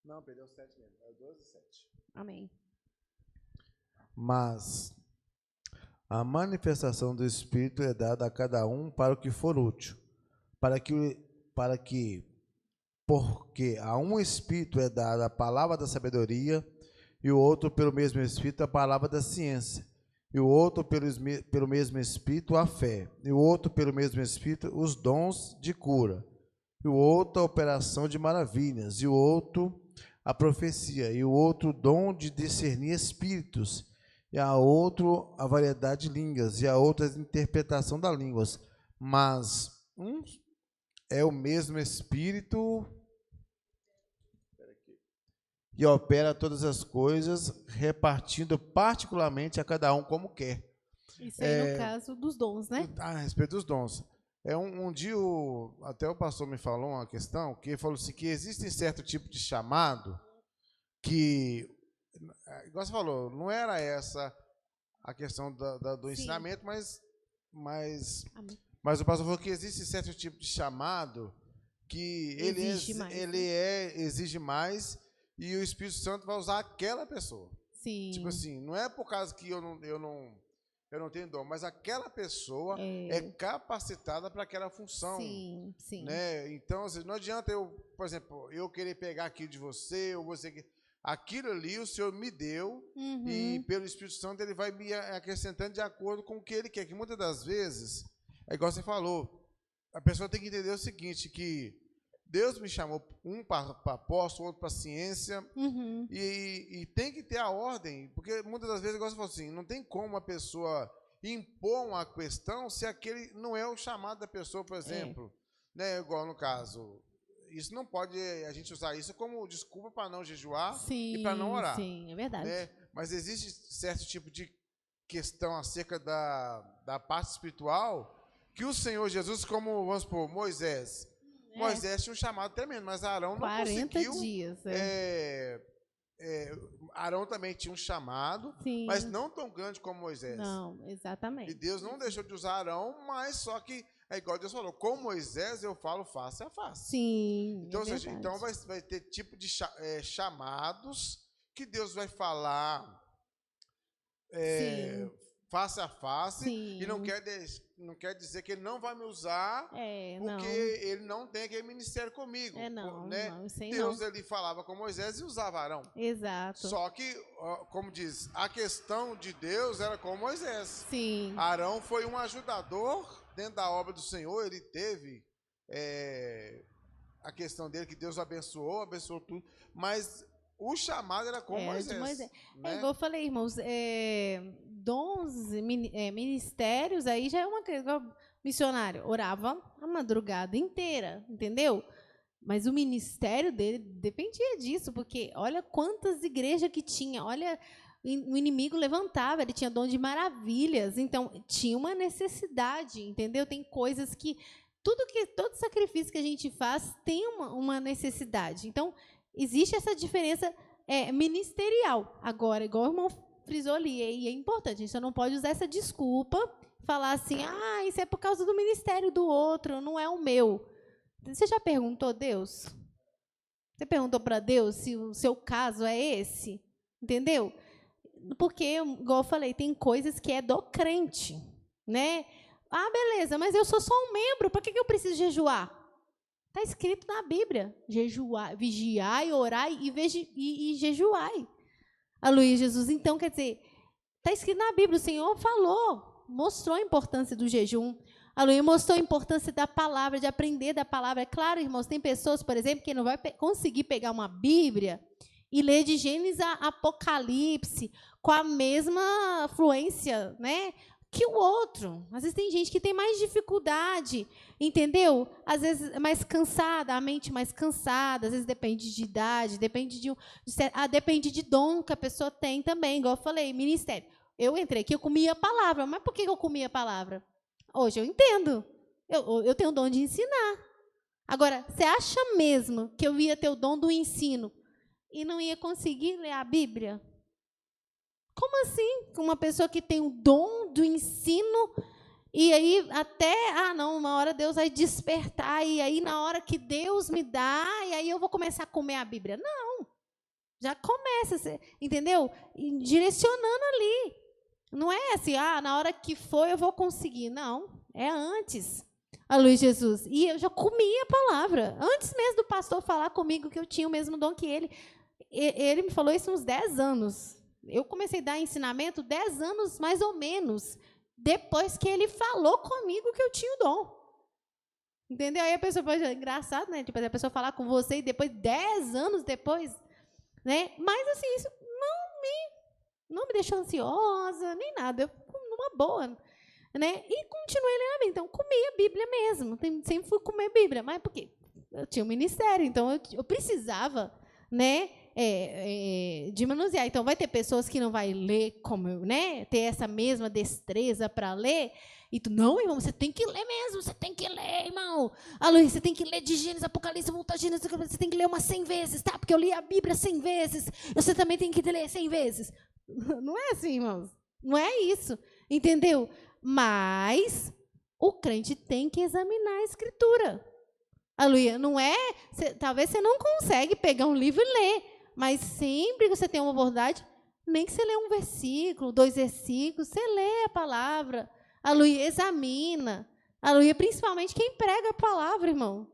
Não, perdeu o 7 mesmo. É o 12, 7. Amém. Mas a manifestação do Espírito é dada a cada um para o que for útil, porque a um Espírito é dada a palavra da sabedoria, e o outro pelo mesmo Espírito a palavra da ciência, e o outro pelo mesmo Espírito a fé, e o outro pelo mesmo Espírito os dons de cura, e o outro a operação de maravilhas, e o outro a profecia, e o outro o dom de discernir espíritos, e a outro a variedade de línguas, e a outra a interpretação das línguas. Mas é o mesmo Espírito e opera todas as coisas, repartindo particularmente a cada um como quer. Isso aí no caso dos dons, né? A respeito dos dons. Um dia, até o pastor me falou uma questão, que ele falou assim, que existe certo tipo de chamado que, igual você falou, não era essa a questão do ensinamento, mas o pastor falou que existe certo tipo de chamado que exige mais e o Espírito Santo vai usar aquela pessoa. Sim. Tipo assim, não é por causa que eu não tenho dom, mas aquela pessoa é capacitada para aquela função. Sim, sim. Né? Então, assim, não adianta eu, por exemplo, eu querer pegar aquilo de você, ou você... Aquilo ali o Senhor me deu, e pelo Espírito Santo ele vai me acrescentando de acordo com o que ele quer. Que muitas das vezes, é igual você falou, a pessoa tem que entender o seguinte, que Deus me chamou um para apóstolo, outro para ciência, e tem que ter a ordem, porque muitas das vezes, igual você falou assim, não tem como a pessoa impor uma questão se aquele não é o chamado da pessoa, por exemplo. Né, igual no caso... Isso não pode a gente usar isso como desculpa para não jejuar e para não orar. Sim, é verdade. Né? Mas existe certo tipo de questão acerca da parte espiritual que o Senhor Jesus, como, vamos supor, Moisés tinha um chamado tremendo, mas Arão não 40 conseguiu. dias. Arão também tinha um chamado, mas não tão grande como Moisés. Não, exatamente. E Deus não deixou de usar Arão, mas só que é igual Deus falou, com Moisés eu falo face a face. Sim, então, então vai ter tipo de chamados que Deus vai falar face a face. E não quer dizer que ele não vai me usar porque ele não tem aquele ministério comigo. Deus ele falava com Moisés e usava Arão. Exato. Só que, como diz, a questão de Deus era com Moisés. Sim. Arão foi um ajudador dentro da obra do Senhor, ele teve a questão dele, que Deus abençoou tudo, mas o chamado era com Moisés. Né? Igual eu falei, irmãos, dons, ministérios, aí já é uma coisa. Missionário orava a madrugada inteira, entendeu? Mas o ministério dele dependia disso, porque olha quantas igrejas que tinha, olha... O inimigo levantava, ele tinha dom de maravilhas, então tinha uma necessidade, entendeu? Tem coisas que todo sacrifício que a gente faz tem uma necessidade. Então existe essa diferença ministerial. Agora, igual o irmão frisou ali, e é importante, a gente só não pode usar essa desculpa, falar assim, isso é por causa do ministério do outro, não é o meu. Você já perguntou a Deus? Você perguntou para Deus se o seu caso é esse? Entendeu? Porque, igual eu falei, tem coisas que é do crente, né? Beleza, mas eu sou só um membro, para que eu preciso jejuar? Está escrito na Bíblia, jejuar, vigiai, orai e jejuai. Aleluia, Jesus. Então, quer dizer, está escrito na Bíblia, o Senhor falou, mostrou a importância do jejum, aleluia, mostrou a importância da palavra, de aprender da palavra. É claro, irmãos, tem pessoas, por exemplo, que não vai conseguir pegar uma Bíblia e ler de Gênesis a Apocalipse com a mesma fluência, né, que o outro. Às vezes tem gente que tem mais dificuldade, entendeu? Às vezes é mais cansada, a mente mais cansada, às vezes depende de idade, depende de dom que a pessoa tem também, igual eu falei, ministério. Eu entrei aqui, eu comia a palavra, mas por que eu comia a palavra? Hoje eu entendo, eu tenho o dom de ensinar. Agora, você acha mesmo que eu ia ter o dom do ensino e não ia conseguir ler a Bíblia? Como assim? Uma pessoa que tem o dom do ensino, e aí até, uma hora Deus vai despertar, e aí na hora que Deus me dá, e aí eu vou começar a comer a Bíblia. Não, já começa, entendeu? Direcionando ali. Não é assim, na hora que for eu vou conseguir. Não, é antes. Aleluia, Jesus. E eu já comia a palavra. Antes mesmo do pastor falar comigo que eu tinha o mesmo dom que ele. Ele me falou isso uns 10 anos. Eu comecei a dar ensinamento 10 anos, mais ou menos, depois que ele falou comigo que eu tinha o dom. Entendeu? Aí a pessoa pode... Engraçado, né? Tipo, a pessoa falar com você e depois, 10 anos depois... né? Mas assim, isso não me deixou ansiosa, nem nada. Eu numa boa, né? E continuei lendo a Bíblia. Então, comi a Bíblia mesmo. Sempre fui comer Bíblia. Mas por quê? Eu tinha um ministério, então eu precisava, né, de manusear. Então, vai ter pessoas que não vai ler como eu, né, ter essa mesma destreza para ler. E tu, não, irmão, você tem que ler mesmo, você tem que ler, irmão. Luiz, você tem que ler de Gênesis, Apocalipse, voltar a Gênesis, você tem que ler umas 100 vezes, tá? Porque eu li a Bíblia 100 vezes, você também tem que ler 100 vezes. Não é assim, irmãos. Não é isso, entendeu? Mas o crente tem que examinar a Escritura. Aleluia. Não é, talvez você não consegue pegar um livro e ler, mas sempre que você tem uma oportunidade, nem que você lê um versículo, 2 versículos, você lê a palavra. Aleluia, examina. Aleluia, principalmente quem prega a palavra, irmão.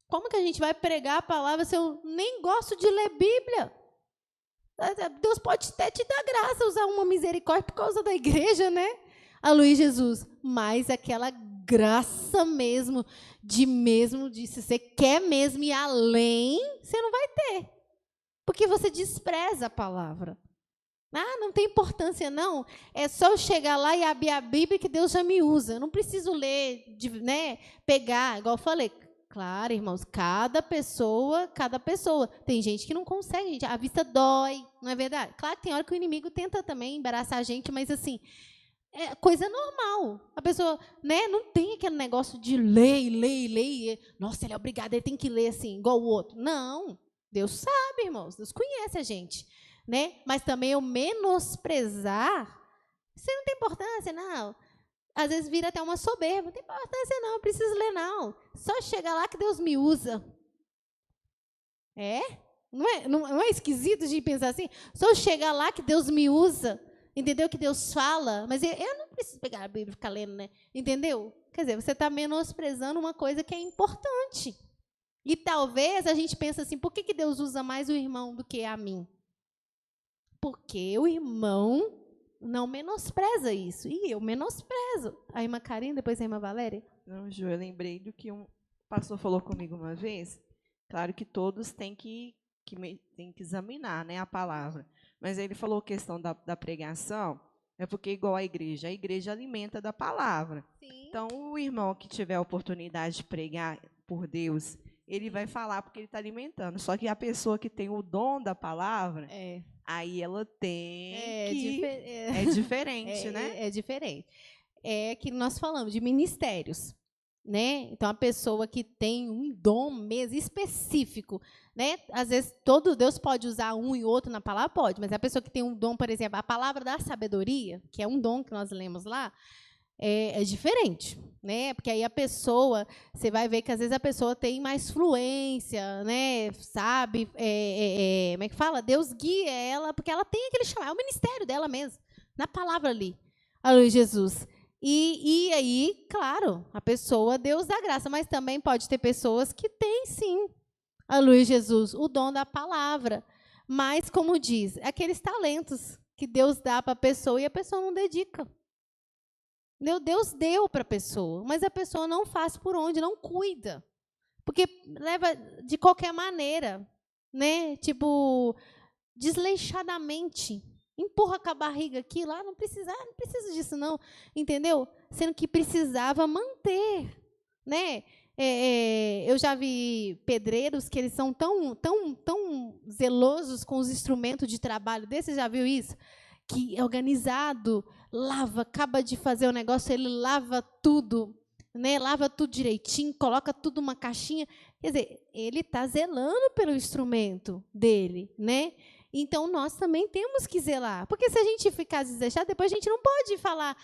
Como que a gente vai pregar a palavra se eu nem gosto de ler Bíblia? Deus pode até te dar graça, usar uma misericórdia por causa da igreja, né? Aleluia, Jesus. Mas aquela graça mesmo, de se você quer mesmo ir além, você não vai ter. Porque você despreza a palavra. Não tem importância, não. É só eu chegar lá e abrir a Bíblia que Deus já me usa. Eu não preciso ler, né, pegar, igual eu falei. Claro, irmãos, cada pessoa. Tem gente que não consegue, gente. A vista dói, não é verdade? Claro que tem hora que o inimigo tenta também embaraçar a gente, mas assim, é coisa normal. A pessoa, né, não tem aquele negócio de ler. Nossa, ele é obrigado, ele tem que ler assim, igual o outro. Não, Deus sabe, irmãos, Deus conhece a gente, né? Mas também eu menosprezar, isso não tem importância, não. Às vezes vira até uma soberba. Não tem importância, não. Não preciso ler, não. Só chegar lá que Deus me usa. Não é esquisito de pensar assim? Só chegar lá que Deus me usa. Entendeu? Que Deus fala. Mas eu não preciso pegar a Bíblia e ficar lendo, né? Entendeu? Quer dizer, você está menosprezando uma coisa que é importante. E talvez a gente pense assim, por que Deus usa mais o irmão do que a mim? Porque o irmão não menospreza isso. E eu menosprezo. A irmã Karine, depois a irmã Valéria. Não, Ju, eu lembrei do que um pastor falou comigo uma vez. Claro que todos têm que examinar, né, a palavra. Mas ele falou questão da pregação, é porque igual a igreja alimenta da palavra. Sim. Então, o irmão que tiver a oportunidade de pregar por Deus, ele vai falar porque ele está alimentando. Só que a pessoa que tem o dom da palavra, aí ela tem é diferente, né? É diferente. É que nós falamos de ministérios, né? Então, a pessoa que tem um dom mesmo específico, né? Às vezes, todo Deus pode usar um e outro na palavra, pode, mas a pessoa que tem um dom, por exemplo, a palavra da sabedoria, que é um dom que nós lemos lá, é diferente, né? Porque aí a pessoa, você vai ver que às vezes a pessoa tem mais fluência, né? Sabe? Como é que fala? Deus guia ela, porque ela tem aquele chamado, é o ministério dela mesmo, na palavra ali. Aleluia, Jesus. E aí, claro, a pessoa, Deus dá graça, mas também pode ter pessoas que têm, sim, aleluia, Jesus, o dom da palavra. Mas, como diz, aqueles talentos que Deus dá para a pessoa e a pessoa não dedica. Deus deu para a pessoa, mas a pessoa não faz por onde, não cuida. Porque leva de qualquer maneira, né? Tipo, desleixadamente. Empurra com a barriga aqui, lá, não precisa disso, não. Entendeu? Sendo que precisava manter, né? Eu já vi pedreiros que eles são tão zelosos com os instrumentos de trabalho desse, você já viu isso? Que é organizado, lava, acaba de fazer o negócio, ele lava tudo, né? Lava tudo direitinho, coloca tudo numa caixinha. Quer dizer, ele está zelando pelo instrumento dele, né? Então, nós também temos que zelar. Porque se a gente ficar desleixado, depois a gente não pode falar.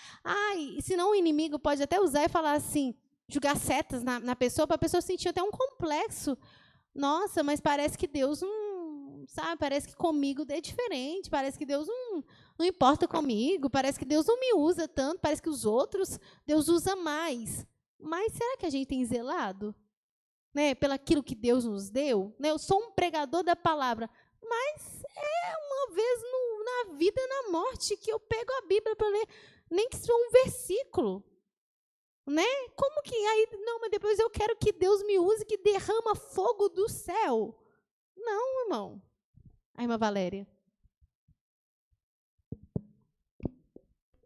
Senão o inimigo pode até usar e falar assim, jogar setas na pessoa, para a pessoa sentir até um complexo. Nossa, mas parece que Deus não, sabe? Parece que comigo é diferente, parece que Deus não importa comigo, parece que Deus não me usa tanto, parece que os outros, Deus usa mais. Mas será que a gente tem zelado? Né? Pelo aquilo que Deus nos deu? Né? Eu sou um pregador da palavra, mas é uma vez na vida e na morte que eu pego a Bíblia para ler, nem que seja um versículo. Né? Como que aí, não, mas depois eu quero que Deus me use, que derrama fogo do céu. Não, irmão. A irmã Valéria.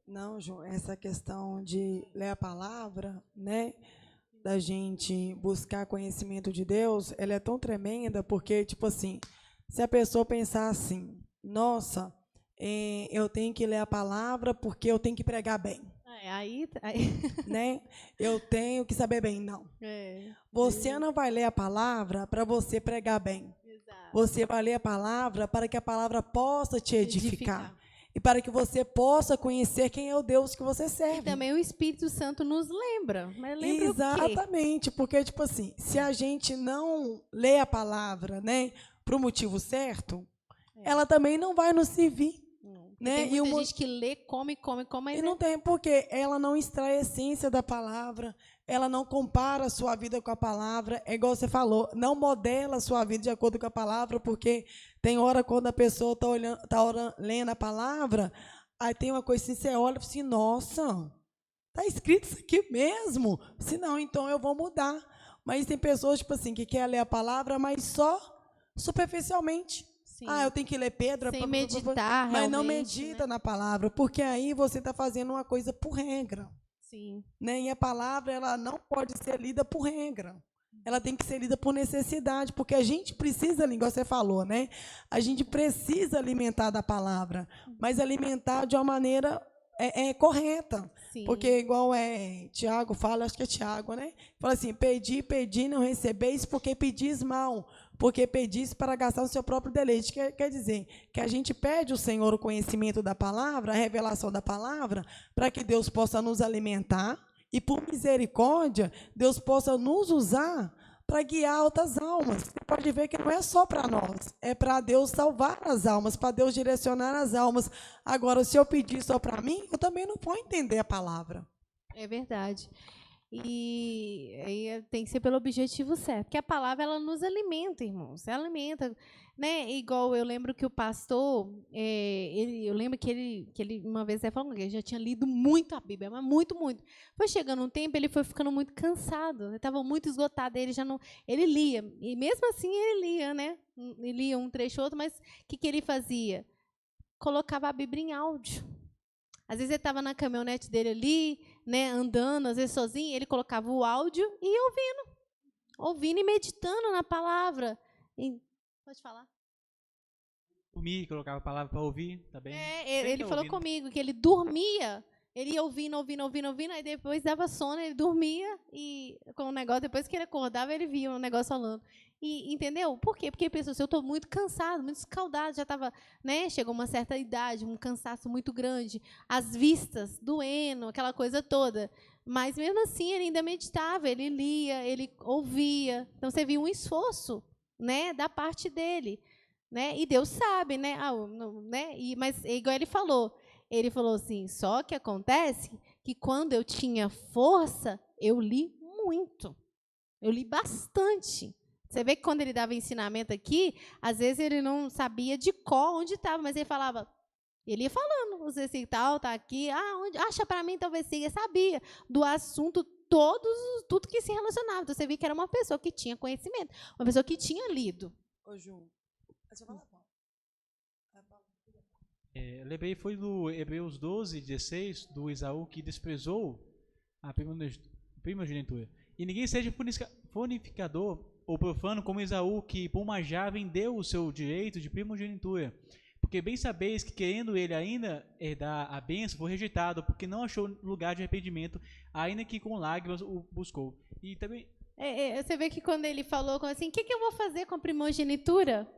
Não, João, essa questão de ler a palavra, né, da gente buscar conhecimento de Deus, ela é tão tremenda porque, tipo assim, se a pessoa pensar assim, nossa, eu tenho que ler a palavra porque eu tenho que pregar bem, Aí. né? Eu tenho que saber bem. Não. Você não vai ler a palavra para você pregar bem. Exato. Você vai ler a palavra para que a palavra possa te edificar. E para que você possa conhecer quem é o Deus que você serve. E também o Espírito Santo nos lembra. Mas lembra exatamente, porque, tipo assim, se a gente não lê a palavra, né, para o motivo certo, ela também não vai nos servir. Né? Tem muita gente que lê, come, mas e não tem, porque ela não extrai a essência da palavra, ela não compara a sua vida com a palavra, é igual você falou, não modela a sua vida de acordo com a palavra, porque tem hora quando a pessoa está lendo a palavra, aí tem uma coisa assim, você olha e fala assim, nossa, está escrito isso aqui mesmo? Se não, então eu vou mudar. Mas tem pessoas, tipo assim, que querem ler a palavra, mas só superficialmente. Sim. Eu tenho que ler Pedro. Sem meditar, mas não medita, né, na palavra, porque aí você está fazendo uma coisa por regra. Sim. Né? E a palavra ela não pode ser lida por regra. Ela tem que ser lida por necessidade, porque a gente precisa, igual você falou, né? A gente precisa alimentar da palavra, mas alimentar de uma maneira correta. Sim. Porque igual Tiago fala, acho que é Tiago, né? Fala assim, pedi, não recebeis, porque pedis mal. Porque pedis para gastar o seu próprio deleite. Quer dizer, que a gente pede ao Senhor o conhecimento da palavra, a revelação da palavra, para que Deus possa nos alimentar e, por misericórdia, Deus possa nos usar para guiar outras almas. Você pode ver que não é só para nós, é para Deus salvar as almas, para Deus direcionar as almas. Agora, se eu pedir só para mim, eu também não vou entender a palavra. É verdade. E tem que ser pelo objetivo certo, porque a palavra ela nos alimenta, irmãos, ela alimenta, né? Igual eu lembro que o pastor, eu lembro que ele uma vez falou que ele já tinha lido muito a Bíblia, mas muito. Foi chegando um tempo, ele foi ficando muito cansado, ele estava muito esgotado, ele lia, e mesmo assim ele lia, né? Ele lia um trecho ou outro, mas o que ele fazia? Colocava a Bíblia em áudio. Às vezes ele estava na caminhonete dele ali, né, andando, às vezes sozinho, ele colocava o áudio e ia ouvindo e meditando na palavra. Pode falar? Dormia, colocava a palavra para ouvir, tá bem? Ele falou comigo que ele dormia, ele ia ouvindo, aí depois dava sono, ele dormia e com o negócio, depois que ele acordava, ele via o negócio falando. E, entendeu? Por quê? Porque ele pensou assim, eu estou muito cansado, muito escaldado, já estava, né? Chegou uma certa idade, um cansaço muito grande, as vistas doendo, aquela coisa toda. Mas mesmo assim ele ainda meditava, ele lia, ele ouvia. Então você viu um esforço, né, da parte dele, né? E Deus sabe, né? Mas igual ele falou assim, só que acontece que quando eu tinha força, eu li muito, eu li bastante. Você vê que quando ele dava ensinamento aqui, às vezes ele não sabia de cor onde estava, mas ele falava, ele ia falando, você assim, tal, tá aqui, onde, acha para mim, talvez siga, sabia do assunto tudo que se relacionava. Então você vê que era uma pessoa que tinha conhecimento, uma pessoa que tinha lido. Ô, Ju, você fala? Lembrei, foi do Hebreus 12, 16, do Esaú que desprezou a primogenitura. E ninguém seja fornificador ou profano como Esaú, que por uma já vendeu o seu direito de primogenitura. Porque bem sabeis que, querendo ele ainda herdar a bênção, foi rejeitado, porque não achou lugar de arrependimento, ainda que com lágrimas o buscou. E também... você vê que quando ele falou assim, o que eu vou fazer com a primogenitura?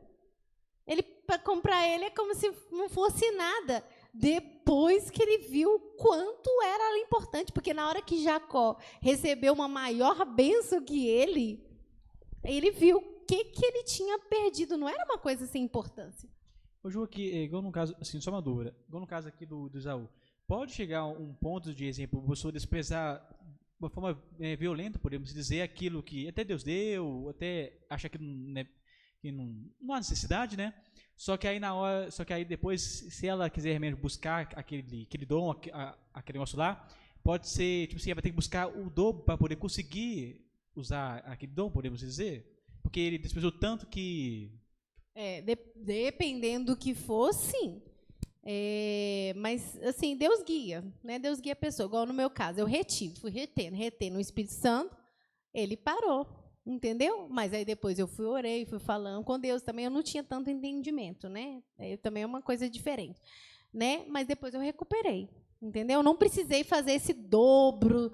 Para comprar ele é como se não fosse nada. Depois que ele viu o quanto era importante, porque na hora que Jacó recebeu uma maior bênção que ele viu o que ele tinha perdido. Não era uma coisa sem importância. Ô, Ju, aqui, igual no caso, assim, só uma dúvida, igual no caso aqui do Esaú, pode chegar um ponto de exemplo, o pessoa desprezar de uma forma violenta, podemos dizer, aquilo que até Deus deu, até acha que não há necessidade, né? Só que aí depois, se ela quiser realmente buscar aquele dom, aquele negócio lá, pode ser, tipo assim, ela vai ter que buscar o dom para poder conseguir usar aquele dom, podemos dizer, porque ele desprezou tanto que Dependendo do que for, sim. Mas, assim, Deus guia, né? Deus guia a pessoa. Igual no meu caso, eu fui retendo o Espírito Santo, ele parou, entendeu? Mas aí depois eu orei, fui falando com Deus também, eu não tinha tanto entendimento, né? Também é uma coisa diferente, né? Mas depois eu recuperei, entendeu? Eu não precisei fazer esse dobro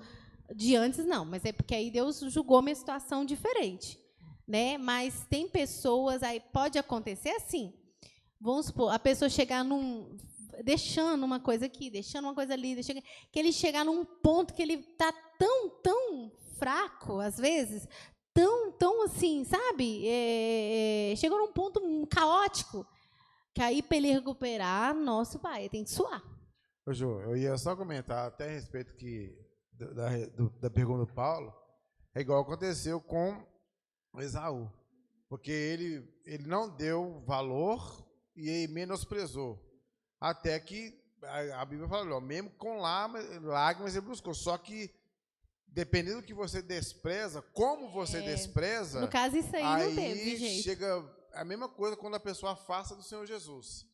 de antes, não, mas é porque aí Deus julgou minha situação diferente, né? Mas tem pessoas, aí pode acontecer assim, vamos supor, a pessoa chegar deixando uma coisa aqui, deixando uma coisa ali, que ele chegar num ponto que ele está tão fraco, às vezes, tão assim, sabe? Chegou num ponto caótico, que aí para ele recuperar, nosso pai, tem que suar. Ô, Jô, eu ia só comentar até a respeito da pergunta do Paulo, é igual aconteceu com Esaú, porque ele não deu valor e menosprezou, até que a Bíblia fala, mesmo com lágrimas ele buscou, só que dependendo do que você despreza, como você despreza, no caso isso aí não teve jeito. Chega a mesma coisa quando a pessoa afasta do Senhor Jesus,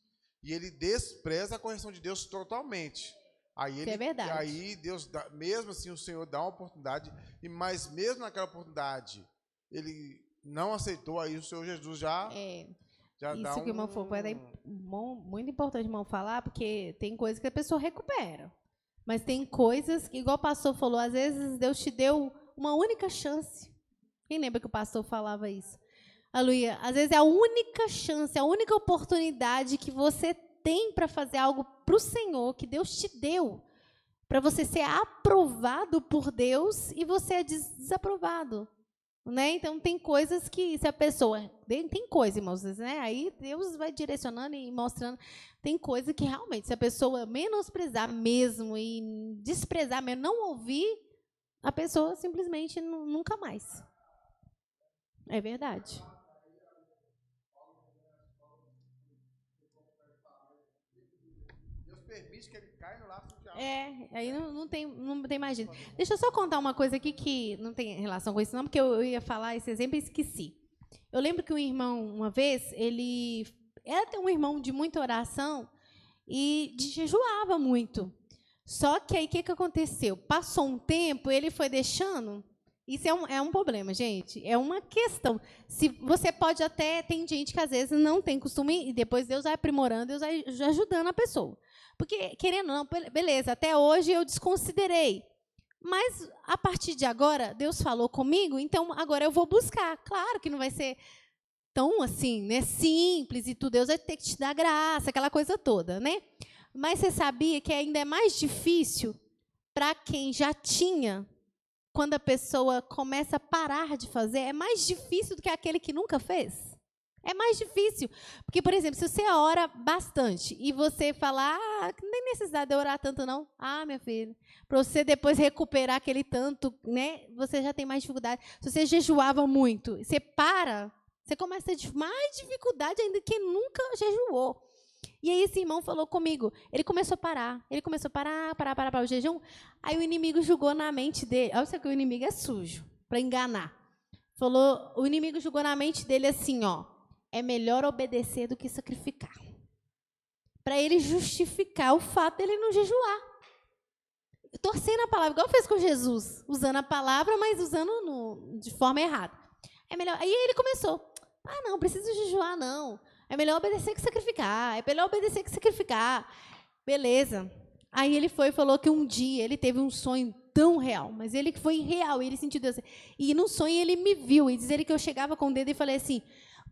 e ele despreza a correção de Deus totalmente. Aí é verdade. Aí Deus dá, mesmo assim o Senhor dá uma oportunidade, mas mesmo naquela oportunidade ele não aceitou, aí o Senhor Jesus já dá isso que o irmão falou é muito importante, irmão, falar, porque tem coisas que a pessoa recupera. Mas tem coisas que, igual o pastor falou, às vezes Deus te deu uma única chance. Quem lembra que o pastor falava isso? Aleluia. Às vezes é a única chance, a única oportunidade que você tem para fazer algo para o Senhor, que Deus te deu, para você ser aprovado por Deus e você é desaprovado. Né? Então, tem coisas que, se a pessoa... Tem coisa, irmãos, né? Aí Deus vai direcionando e mostrando. Tem coisa que, realmente, se a pessoa menosprezar mesmo e desprezar mesmo, não ouvir, a pessoa simplesmente nunca mais. É verdade. Deus permite que ele caia no laço do diabo. Aí não tem mais jeito. Deixa eu só contar uma coisa aqui que não tem relação com isso, não, porque eu ia falar esse exemplo e esqueci. Eu lembro que um irmão, uma vez, ele era um irmão de muita oração e jejuava muito. Só que aí, o que aconteceu? Passou um tempo, ele foi deixando. Isso é um problema, gente. É uma questão. Se você pode até... Tem gente que, às vezes, não tem costume e depois Deus vai aprimorando, Deus vai ajudando a pessoa. Porque, querendo ou não, beleza, até hoje eu desconsiderei. Mas, a partir de agora, Deus falou comigo, então agora eu vou buscar. Claro que não vai ser tão assim, né, simples e tudo. Deus vai ter que te dar graça, aquela coisa toda, né? Mas você sabia que ainda é mais difícil para quem já tinha, quando a pessoa começa a parar de fazer, é mais difícil do que aquele que nunca fez? É mais difícil. Porque, por exemplo, se você ora bastante e você falar, não tem necessidade de orar tanto, não. Minha filha, para você depois recuperar aquele tanto, né, você já tem mais dificuldade. Se você jejuava muito, você para, você começa a ter mais dificuldade ainda que nunca jejuou. E aí esse irmão falou comigo, ele começou a parar o jejum, aí o inimigo julgou na mente dele, olha que o inimigo é sujo, para enganar. O inimigo julgou na mente dele assim, é melhor obedecer do que sacrificar. Para ele justificar o fato dele não jejuar. Torcendo a palavra, igual fez com Jesus, usando a palavra, mas usando de forma errada. É melhor. Aí ele começou, não preciso jejuar, não. É melhor obedecer que sacrificar. É melhor obedecer que sacrificar. Beleza. Aí ele foi e falou que um dia ele teve um sonho tão real, mas ele foi real, ele sentiu Deus. E no sonho ele me viu, e diz ele que eu chegava com o dedo e falei assim,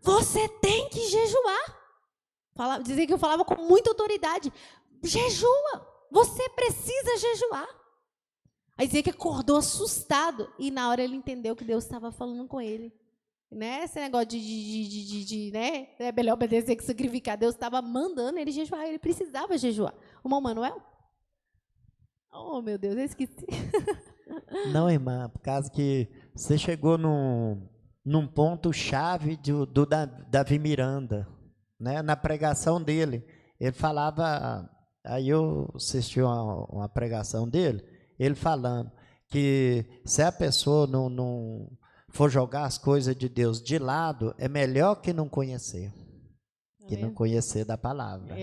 você tem que jejuar. Dizer que eu falava com muita autoridade, jejua, você precisa jejuar. Aí dizia que acordou assustado, e na hora ele entendeu que Deus estava falando com ele. Né? Esse negócio né? É melhor obedecer que sacrificar. Deus estava mandando ele jejuar, ele precisava jejuar. O irmão Manuel? Oh, meu Deus, eu esqueci. Não, irmã, por causa que você chegou num ponto-chave do Davi Miranda, né? Na pregação dele. Ele falava, aí eu assisti uma pregação dele, ele falando que se a pessoa não for jogar as coisas de Deus de lado, é melhor que não conhecer. que não conhecer da palavra.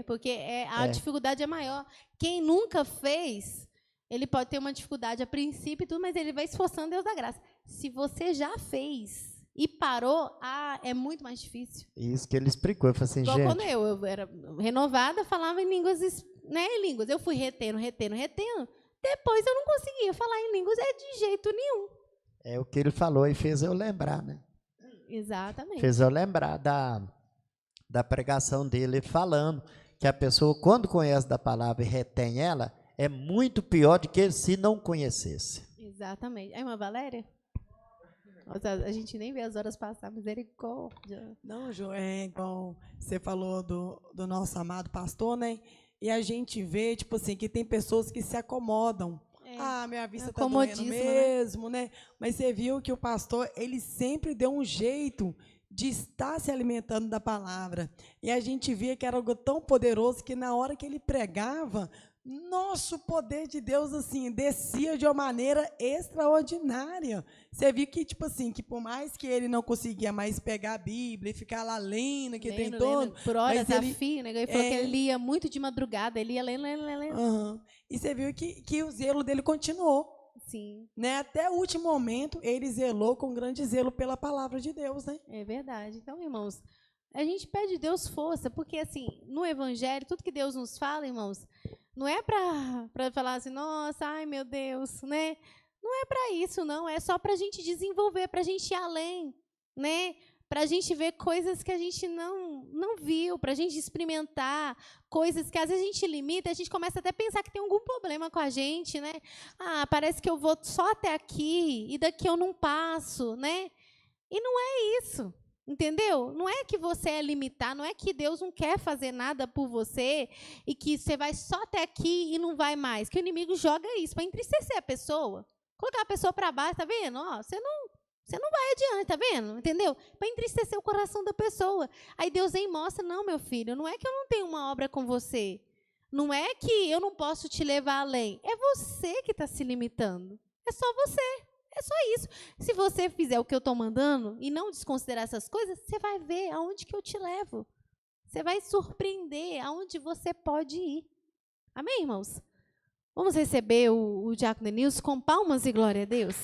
Porque a dificuldade é maior. Quem nunca fez, ele pode ter uma dificuldade a princípio e tudo, mas ele vai esforçando, Deus dá graça. Se você já fez e parou, é muito mais difícil. Isso que ele explicou. Eu falei assim, Igual gente... quando eu era renovada, falava em línguas, né, em línguas. Eu fui retendo. Depois eu não conseguia falar em línguas de jeito nenhum. É o que ele falou e fez eu lembrar, né? Exatamente. Fez eu lembrar da pregação dele falando que a pessoa, quando conhece da palavra e retém ela, é muito pior do que se não conhecesse. Exatamente. A irmã Valéria? Nossa, a gente nem vê as horas passar, misericórdia. Não, Jô, é igual você falou do nosso amado pastor, né? E a gente vê, tipo assim, que tem pessoas que se acomodam. Minha vista está doendo mesmo, né? Mas você viu que o pastor, ele sempre deu um jeito de estar se alimentando da palavra. E a gente via que era algo tão poderoso que na hora que ele pregava, nosso poder de Deus, assim, descia de uma maneira extraordinária. Você viu que, tipo assim, que por mais que ele não conseguia mais pegar a Bíblia e ficar lá lendo, que tem todo... Por horas a fio, né? Ele falou que ele lia muito de madrugada, ele ia lendo. E você viu que o zelo dele continuou. Sim. Né? Até o último momento, ele zelou com grande zelo pela palavra de Deus, né? É verdade. Então, irmãos, a gente pede a Deus força, porque, assim, no Evangelho, tudo que Deus nos fala, irmãos, não é para falar assim, nossa, ai, meu Deus, né? Não é para isso, não. É só para a gente desenvolver, para a gente ir além, né? Para a gente ver coisas que a gente não viu, para a gente experimentar coisas que às vezes a gente limita, a gente começa até a pensar que tem algum problema com a gente, né? Parece que eu vou só até aqui e daqui eu não passo, né? E não é isso, entendeu? Não é que você é limitado, não é que Deus não quer fazer nada por você e que você vai só até aqui e não vai mais. Que o inimigo joga isso para entristecer a pessoa, colocar a pessoa para baixo, tá vendo? Você não vai adiante, tá vendo? Entendeu? Para entristecer o coração da pessoa. Aí Deus vem e mostra, não, meu filho, não é que eu não tenho uma obra com você. Não é que eu não posso te levar além. É você que está se limitando. É só você. É só isso. Se você fizer o que eu estou mandando e não desconsiderar essas coisas, você vai ver aonde que eu te levo. Você vai surpreender aonde você pode ir. Amém, irmãos? Vamos receber o diácono Denilson com palmas e glória a Deus.